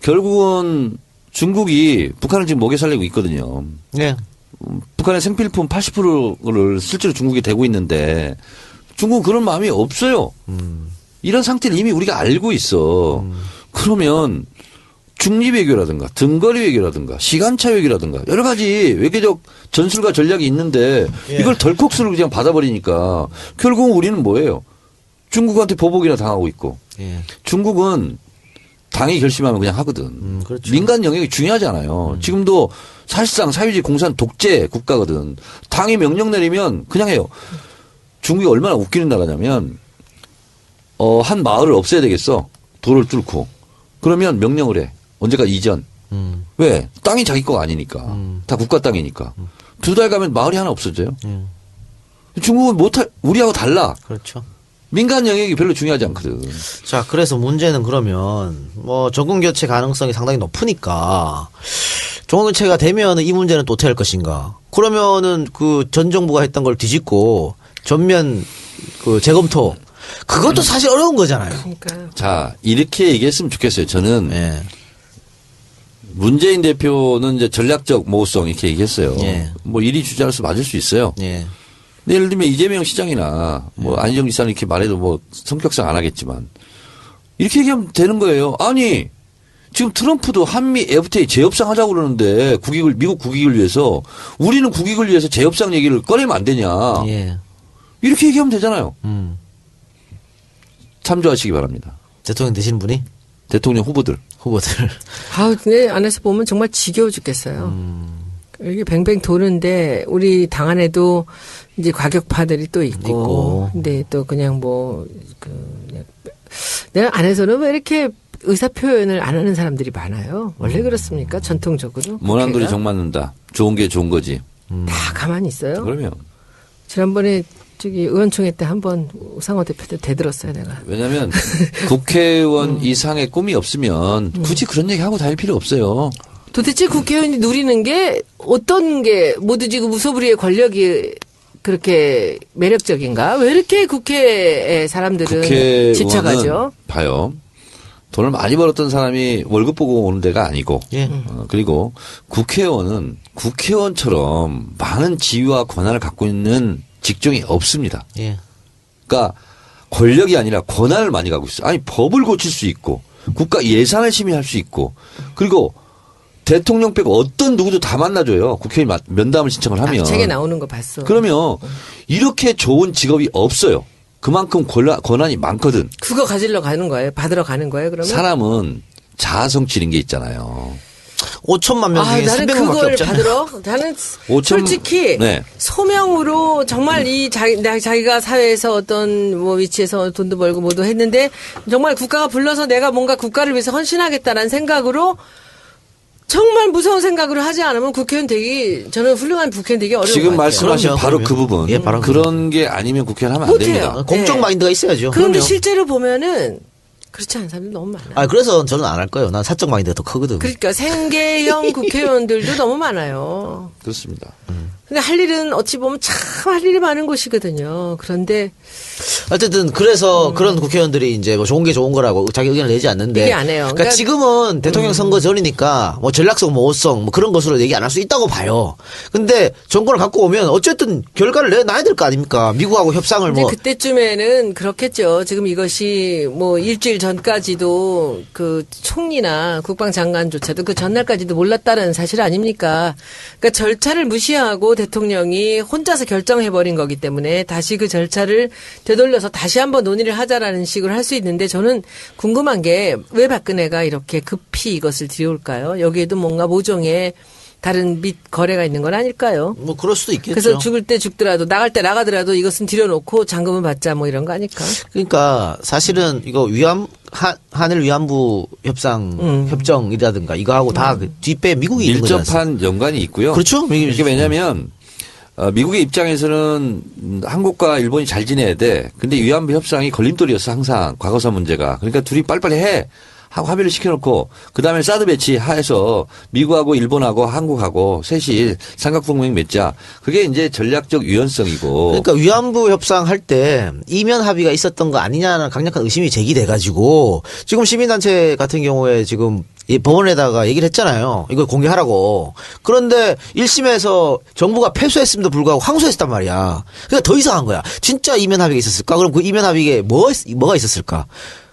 결국은 중국이 북한을 지금 먹여 살리고 있거든요. 네. 북한의 생필품 80%를 실제로 중국에 대고 있는데 중국은 그런 마음이 없어요. 이런 상태를 이미 우리가 알고 있어. 그러면 중립 외교라든가 등거리 외교라든가 시간차 외교라든가 여러 가지 외교적 전술과 전략이 있는데 이걸 덜컥스로 그냥 받아버리니까 결국은 우리는 뭐예요? 중국한테 보복이나 당하고 있고 중국은 당이 결심하면 그냥 하거든. 그렇죠. 민간 영역이 중요하잖아요. 지금도 사실상 사회주의 공산 독재 국가거든. 당이 명령 내리면 그냥 해요. 중국이 얼마나 웃기는 나라냐면 한 마을을 없애야 되겠어. 도로를 뚫고. 그러면 명령을 해. 언제가 이전. 왜? 땅이 자기 거가 아니니까. 다 국가 땅이니까. 2달 가면 마을이 하나 없어져요. 중국은 우리하고 달라. 그렇죠. 민간 영역이 별로 중요하지 않거든. 자, 그래서 문제는 그러면 뭐 정권 교체 가능성이 상당히 높으니까 정권 교체가 되면 이 문제는 또 어떻게 할 것인가? 그러면은 그 전 정부가 했던 걸 뒤집고 전면 그 재검토 그것도 사실 어려운 거잖아요. 그러니까 자, 이렇게 얘기했으면 좋겠어요. 저는 예. 문재인 대표는 이제 전략적 모호성 이렇게 얘기했어요. 예. 뭐 일이 주자로서 맞을 수 있어요. 예. 근데 예를 들면 이재명 시장이나 뭐 안희정 지사는 이렇게 말해도 뭐 성격상 안 하겠지만 이렇게 얘기하면 되는 거예요. 아니 지금 트럼프도 한미 FTA 재협상 하자고 그러는데 미국 국익을 위해서 우리는 국익을 위해서 재협상 얘기를 꺼내면 안 되냐. 예. 이렇게 얘기하면 되잖아요. 참조하시기 바랍니다. 대통령 되시는 분이 대통령 후보들. 근데 안에서 보면 정말 지겨워 죽겠어요. 이게 뱅뱅 도는데 우리 당 안에도 이제 과격파들이 또 있고. 근데 또 그냥 내가 안에서는 왜 이렇게 의사 표현을 안 하는 사람들이 많아요. 원래 그렇습니까? 전통적으로. 모난돌이 정 맞는다. 좋은 게 좋은 거지. 다 가만히 있어요. 그러면. 지난번에 의원총회 때 한번 우상호 대표 때 대들었어요, 내가. 왜냐하면 국회의원 이상의 꿈이 없으면 굳이 그런 얘기 하고 다닐 필요 없어요. 도대체 국회의원이 누리는 게 어떤 게 모두 무소불위의 권력이 그렇게 매력적인가? 왜 이렇게 국회 사람들은 국회의원은 지쳐가죠? 봐요. 돈을 많이 벌었던 사람이 월급 보고 오는 데가 아니고 예. 그리고 국회의원은 국회의원처럼 많은 지위와 권한을 갖고 있는 직종이 없습니다. 예. 그러니까 권력이 아니라 권한을 많이 갖고 있어요. 아니 법을 고칠 수 있고 국가 예산을 심의할 수 있고 그리고 대통령 빼고 어떤 누구도 다 만나줘요. 국회의원 면담을 신청을 하면. 책에 나오는 거 봤어. 그러면 이렇게 좋은 직업이 없어요. 그만큼 권한이 많거든. 그거 가지러 가는 거예요? 받으러 가는 거예요? 그러면? 사람은 자아성취인 게 있잖아요. 5천만 명 중에 나는 300명밖에 그걸 없잖아요. 받으러 나는 5천 솔직히 네. 소명으로 정말 자기가 사회에서 어떤 뭐 위치에서 돈도 벌고 뭐도 했는데 정말 국가가 불러서 내가 뭔가 국가를 위해서 헌신하겠다라는 생각으로 정말 무서운 생각으로 하지 않으면 저는 훌륭한 국회의원 되기 어려운 지금 것 같아요. 말씀하신 그럼요, 바로 그럼요. 그 부분. 예, 바로 그런 게 아니면 국회의원 하면 안 못해요. 됩니다. 공적 네. 마인드가 있어야죠. 그런데 그럼요. 실제로 보면은 그렇지 않은 사람들이 너무 많아요. 그래서 저는 안 할 거예요. 난 사적 마인드가 더 크거든. 그러니까 생계형 국회의원들도 너무 많아요. 그렇습니다. 근데 할 일은 어찌 보면 참 할 일이 많은 곳이거든요. 그런데 어쨌든 그래서 그런 국회의원들이 이제 뭐 좋은 게 좋은 거라고 자기 의견을 내지 않는데. 얘기 안 해요. 그러니까 지금은 대통령 선거 전이니까 뭐 전략성, 모호성 뭐 그런 것으로 얘기 안 할 수 있다고 봐요. 근데 정권을 갖고 오면 어쨌든 결과를 내놔야 될 거 아닙니까? 미국하고 협상을 이제 뭐. 그때쯤에는 그렇겠죠. 지금 이것이 뭐 일주일 전까지도 그 총리나 국방장관조차도 그 전날까지도 몰랐다는 사실 아닙니까? 그러니까 절차를 무시하고 대통령이 혼자서 결정해버린 거기 때문에 다시 그 절차를 되돌려서 다시 한번 논의를 하자라는 식으로 할 수 있는데 저는 궁금한 게 왜 박근혜가 이렇게 급히 이것을 들여올까요? 여기에도 뭔가 모종의 다른 밑 거래가 있는 건 아닐까요? 뭐 그럴 수도 있겠죠. 그래서 죽을 때 죽더라도 나갈 때 나가더라도 이것은 들여놓고 잔금을 받자 뭐 이런 거 아닐까? 그러니까 사실은 이거 한일 위안부 협상 협정이라든가 이거하고 다 그 뒷배 미국이 있는 거잖아요. 밀접한 연관이 있고요. 그렇죠. 이게 왜냐하면 미국의 입장에서는 한국과 일본이 잘 지내야 돼. 근데 위안부 협상이 걸림돌이었어 항상 과거사 문제가. 그러니까 둘이 빨리빨리 해. 하고 합의를 시켜놓고 그다음에 사드 배치 하에서 미국하고 일본하고 한국하고 셋이 삼각동맹 맺자. 그게 이제 전략적 유연성이고. 그러니까 위안부 협상할 때 이면 합의가 있었던 거 아니냐는 강력한 의심이 제기돼가지고 지금 시민단체 같은 경우에 지금 이 법원에다가 얘기를 했잖아요. 이걸 공개하라고. 그런데 1심에서 정부가 패소했음에도 불구하고 항소했단 말이야. 그러니까 더 이상한 거야. 진짜 이면 합의가 있었을까? 그럼 그 이면 합의에 뭐가 있었을까?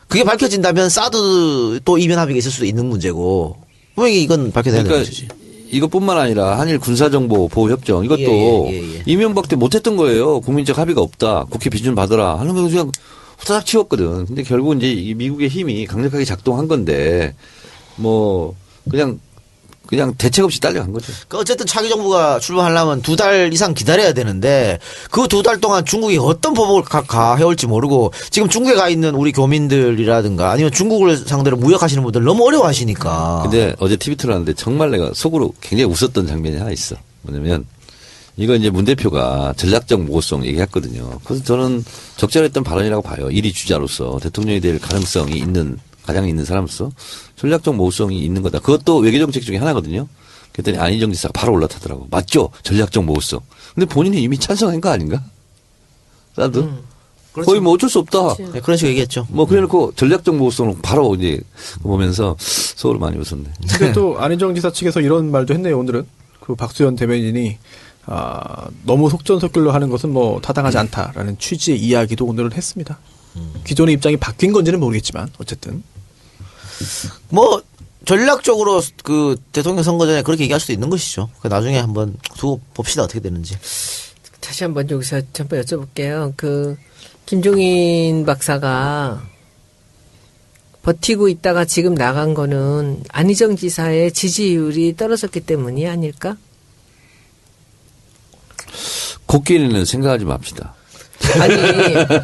그게 밝혀진다면 사드 또 이면 합의가 있을 수도 있는 문제고. 분명히 이건 밝혀야 되는 그러니까 문제지. 이것뿐만 아니라 한일 군사정보 보호협정 이것도 예. 이명박 때 못했던 거예요. 국민적 합의가 없다. 국회 비준 받아라 하는 거 그냥 후다닥 치웠거든. 근데 결국 이제 이 미국의 힘이 강력하게 작동한 건데 뭐 그냥 대책 없이 딸려간 거죠. 그러니까 어쨌든 차기 정부가 출범하려면 2달 이상 기다려야 되는데 그 2달 동안 중국이 어떤 보복을 가해올지 모르고 지금 중국에 가 있는 우리 교민들이라든가 아니면 중국을 상대로 무역하시는 분들 너무 어려워하시니까. 근데 어제 TV 틀었는데 정말 내가 속으로 굉장히 웃었던 장면이 하나 있어. 뭐냐면 이거 이제 문 대표가 전략적 모호성 얘기했거든요. 그래서 저는 적절했던 발언이라고 봐요. 1위 주자로서 대통령이 될 가능성이 있는 가장 있는 사람으로서 전략적 모호성이 있는 거다. 그것도 외교정책 중에 하나거든요. 그랬더니 안희정 지사가 바로 올라타더라고. 맞죠? 전략적 모호성. 근데 본인이 이미 찬성한 거 아닌가? 나도. 거의 뭐 어쩔 수 없다. 네, 그런 식으로 얘기했죠. 뭐 그래놓고 전략적 모호성을 바로 이제 보면서 속으로 많이 웃었네. 근데 또 안희정 지사 측에서 이런 말도 했네요. 오늘은 그 박수현 대변인이 너무 속전속결로 하는 것은 뭐 타당하지 않다라는 취지의 이야기도 오늘은 했습니다. 기존의 입장이 바뀐 건지는 모르겠지만 어쨌든 뭐 전략적으로 그 대통령 선거 전에 그렇게 얘기할 수도 있는 것이죠. 나중에 한번 두고 봅시다 어떻게 되는지. 다시 한번 여기서 한번 여쭤볼게요. 그 김종인 박사가 버티고 있다가 지금 나간 거는 안희정 지사의 지지율이 떨어졌기 때문이 아닐까? 곡기는 생각하지 맙시다.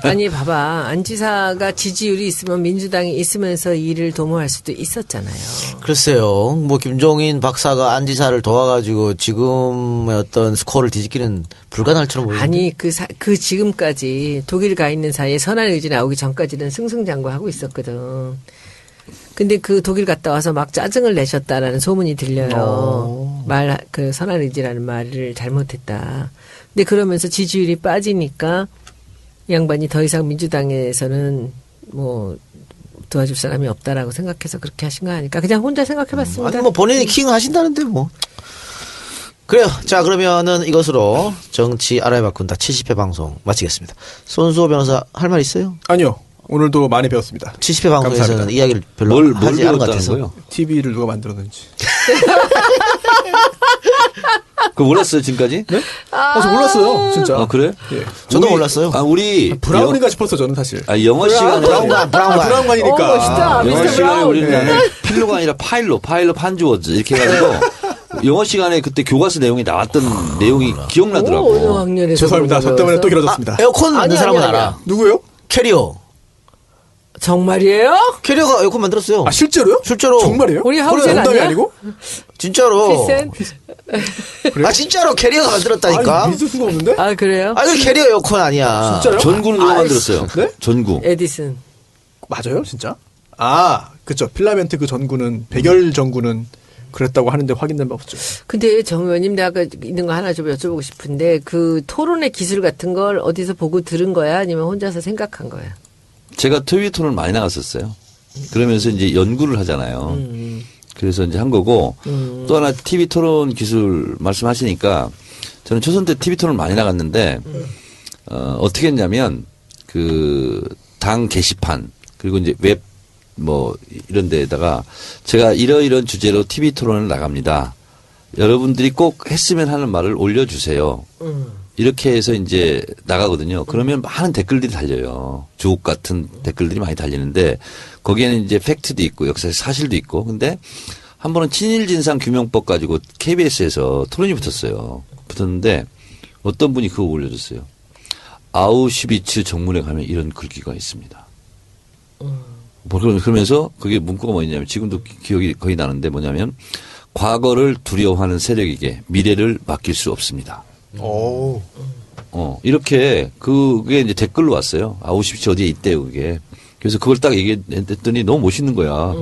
아니 봐봐. 안 지사가 지지율이 있으면 민주당이 있으면서 일을 도모할 수도 있었잖아요. 글쎄요. 뭐 김종인 박사가 안 지사를 도와가지고 지금의 어떤 스코어를 뒤집기는 불가능할처럼 보이는데. 아니 그 지금까지 독일 가 있는 사이에 선한 의지 나오기 전까지는 승승장구하고 있었거든. 근데 그 독일 갔다 와서 막 짜증을 내셨다라는 소문이 들려요. 그 선한 의지라는 말을 잘못했다. 근데 그러면서 지지율이 빠지니까 이 양반이 더 이상 민주당에서는 뭐 도와줄 사람이 없다라고 생각해서 그렇게 하신 거 아닐까? 그냥 혼자 생각해봤습니다. 아니 뭐 본인이 킹 하신다는데 뭐. 그래요. 자 그러면은 이것으로 정치 알아야 바꾼다 70회 방송 마치겠습니다. 손수호 변호사 할 말 있어요? 아니요. 오늘도 많이 배웠습니다. 70회 방송에서는 감사합니다. 이야기를 별로 뭘 하지 않은 것 배웠다는 같아서. 거예요? TV를 누가 만들었는지. 그거 몰랐어요 지금까지? 네? 저 몰랐어요. 진짜. 아 그래? 예. 저도 몰랐어요. 우리 브라운인가 싶었어 저는 사실. 영어 시간에 브라운관. 멋있다. 영어 미스터 시간에 브라운. 우리는 필로가 아니라 파일로 판주워즈 이렇게 해가지고 영어 시간에 그때 교과서 내용이 나왔던 내용이 어느 기억나더라고. 학년에서 죄송합니다. 저 때문에 또 길어졌습니다. 에어컨 만든 아니, 사람은 아니, 알아. 누구요? 캐리어. 정말이에요? 캐리어가 에어컨 만들었어요. 아 실제로요? 실제로. 정말이에요? 우리 하우젠 그래, 농담이 아니야? 아니고? 진짜로. 필센? 아 진짜로 캐리어가 만들었다니까. 아니, 믿을 수가 없는데? 아 그래요? 아 이거 캐리어 에어컨 아니야. 진짜요? 전구는 누가 만들었어요? 네? 전구. 에디슨. 맞아요, 진짜? 아, 그쵸. 필라멘트 그 전구는 백열 전구는 그랬다고 하는데 확인된 바 없죠. 근데 정 의원님 내가 아까 있는 거 하나 좀 여쭤보고 싶은데 그 토론의 기술 같은 걸 어디서 보고 들은 거야? 아니면 혼자서 생각한 거야? 제가 TV 토론 많이 나갔었어요. 그러면서 이제 연구를 하잖아요. 그래서 이제 한 거고 또 하나 TV 토론 기술 말씀하시니까 저는 초선 때 TV 토론 많이 나갔는데 어떻게 했냐면 그 당 게시판 그리고 이제 웹 뭐 이런 데에다가 제가 이러이런 주제로 TV 토론을 나갑니다. 여러분들이 꼭 했으면 하는 말을 올려주세요. 이렇게 해서 이제 나가거든요. 그러면 많은 댓글들이 달려요. 주옥 같은 댓글들이 많이 달리는데 거기에는 이제 팩트도 있고 역사의 사실도 있고 근데 한 번은 친일진상규명법 가지고 KBS에서 토론이 붙었어요. 붙었는데 어떤 분이 그거 올려줬어요. 아우슈비츠 정문에 가면 이런 글귀가 있습니다. 그러면서 그게 문구가 뭐였냐면 지금도 기억이 거의 나는데 뭐냐면 과거를 두려워하는 세력에게 미래를 맡길 수 없습니다. 오. 이렇게 그게 이제 댓글로 왔어요. 아우슈비츠 어디에 있대요, 그게. 그래서 그걸 딱 얘기했더니 너무 멋있는 거야.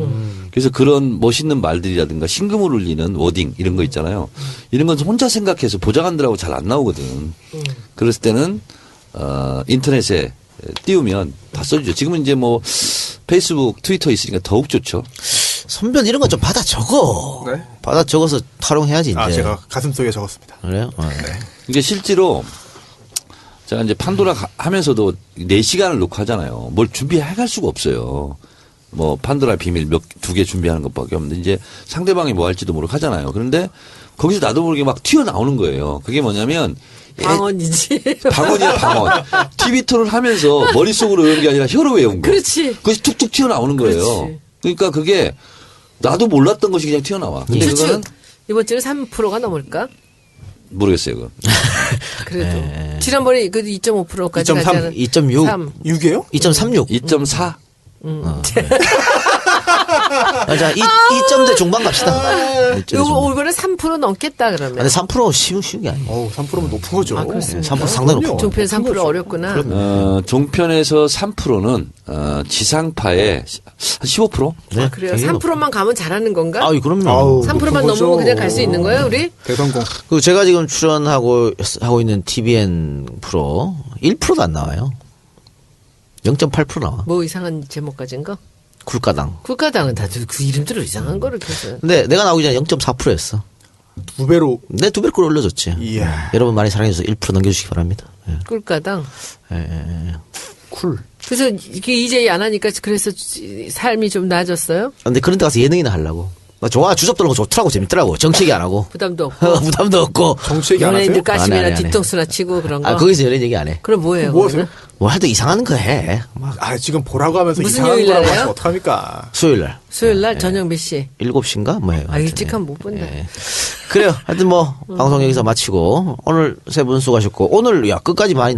그래서 그런 멋있는 말들이라든가 신금을 울리는 워딩 이런 거 있잖아요. 이런 건 혼자 생각해서 보좌관들하고 잘 안 나오거든. 그랬을 때는 인터넷에 띄우면 다 써주죠. 지금은 이제 뭐 페이스북, 트위터 있으니까 더욱 좋죠. 선변 이런 건 좀 받아 적어. 네? 받아 적어서 활용해야지 이제. 제가 가슴속에 적었습니다. 그래요? 이게 실제로 제가 이제 판도라 하면서도 4시간을 놓고 하잖아요. 뭘 준비해 갈 수가 없어요. 뭐 판도라 비밀 두 개 준비하는 것밖에 없는데 이제 상대방이 뭐 할지도 모르고 하잖아요. 그런데 거기서 나도 모르게 막 튀어나오는 거예요. 그게 뭐냐면 방언이지. 방언이야 방언. TV 토론을 하면서 머릿속으로 외운 게 아니라 혀로 외운 거. 그렇지. 그것이 툭툭 튀어나오는 거예요. 그렇지. 그러니까 그게 나도 몰랐던 것이 그냥 튀어나와. 근데 그거는 이번 주는 3%가 넘을까? 모르겠어요. 그건. 그래도 지난번에 그 2.5%까지 2.3, 가지 않은 2.6. 3. 6이에요? 2.36. 2.4. 자, 2점대 중반 갑시다. 요거 이번에 3% 넘겠다 그러면. 근데 3% 쉬운 게 아니에요. 어우, 3%면 높은 거죠. 아, 그렇습니다. 3% 상당히 높고. 종편 3% 어렵구나. 종편에서 3%는 지상파의 한 15%? 네, 아, 그래요. 굉장히 3%만 가면 잘하는 건가? 아유, 그럼요. 아우. 3%만 높은 거죠. 넘으면 그냥 갈 수 있는 거예요, 우리? 대성공. 그 제가 지금 출연하고 있는 TVN 프로 1%도 안 나와요. 0.8% 나와. 뭐 이상한 제목 가진 거? 굴가당. 국가당은 다들 그 이름대로 이상한 거를 계속. 근데 내가 나오기 전에 0.4%였어. 2배로. 내 2배꼴 올려줬지. 이야. 여러분 많이 사랑해주셔서 1% 넘겨주시기 바랍니다. 예. 꿀가당. 쿨. 그래서 이게 이제 안 하니까 그래서 삶이 좀 나아졌어요? 근데 그런 데 가서 예능이나 하려고. 나 좋아. 주접 들는 거 좋더라고. 재밌더라고. 정치 얘기 안 하고. 부담도 없고. 부담도 없고. 정치 얘기 안 하세요? 연예인들 안 해, 까시면 안 해. 뒤통수나 치고 그런 거. 아, 거기서 연예인 얘기 안 해. 그럼 뭐예요? 뭐 하세요? 그거는? 뭐 하여튼 이상한 거 해. 막 지금 보라고 하면서 무슨 이상한 요일 거라고 날이에요? 하시면 어떡합니까? 수요일 날. 수요일 날 저녁 몇 시? 7시인가? 뭐 해요. 아, 일찍 하면 못 본다. 그래요. 하여튼 뭐, 방송 여기서 마치고, 오늘 세 분 수고하셨고, 오늘, 야, 끝까지 많이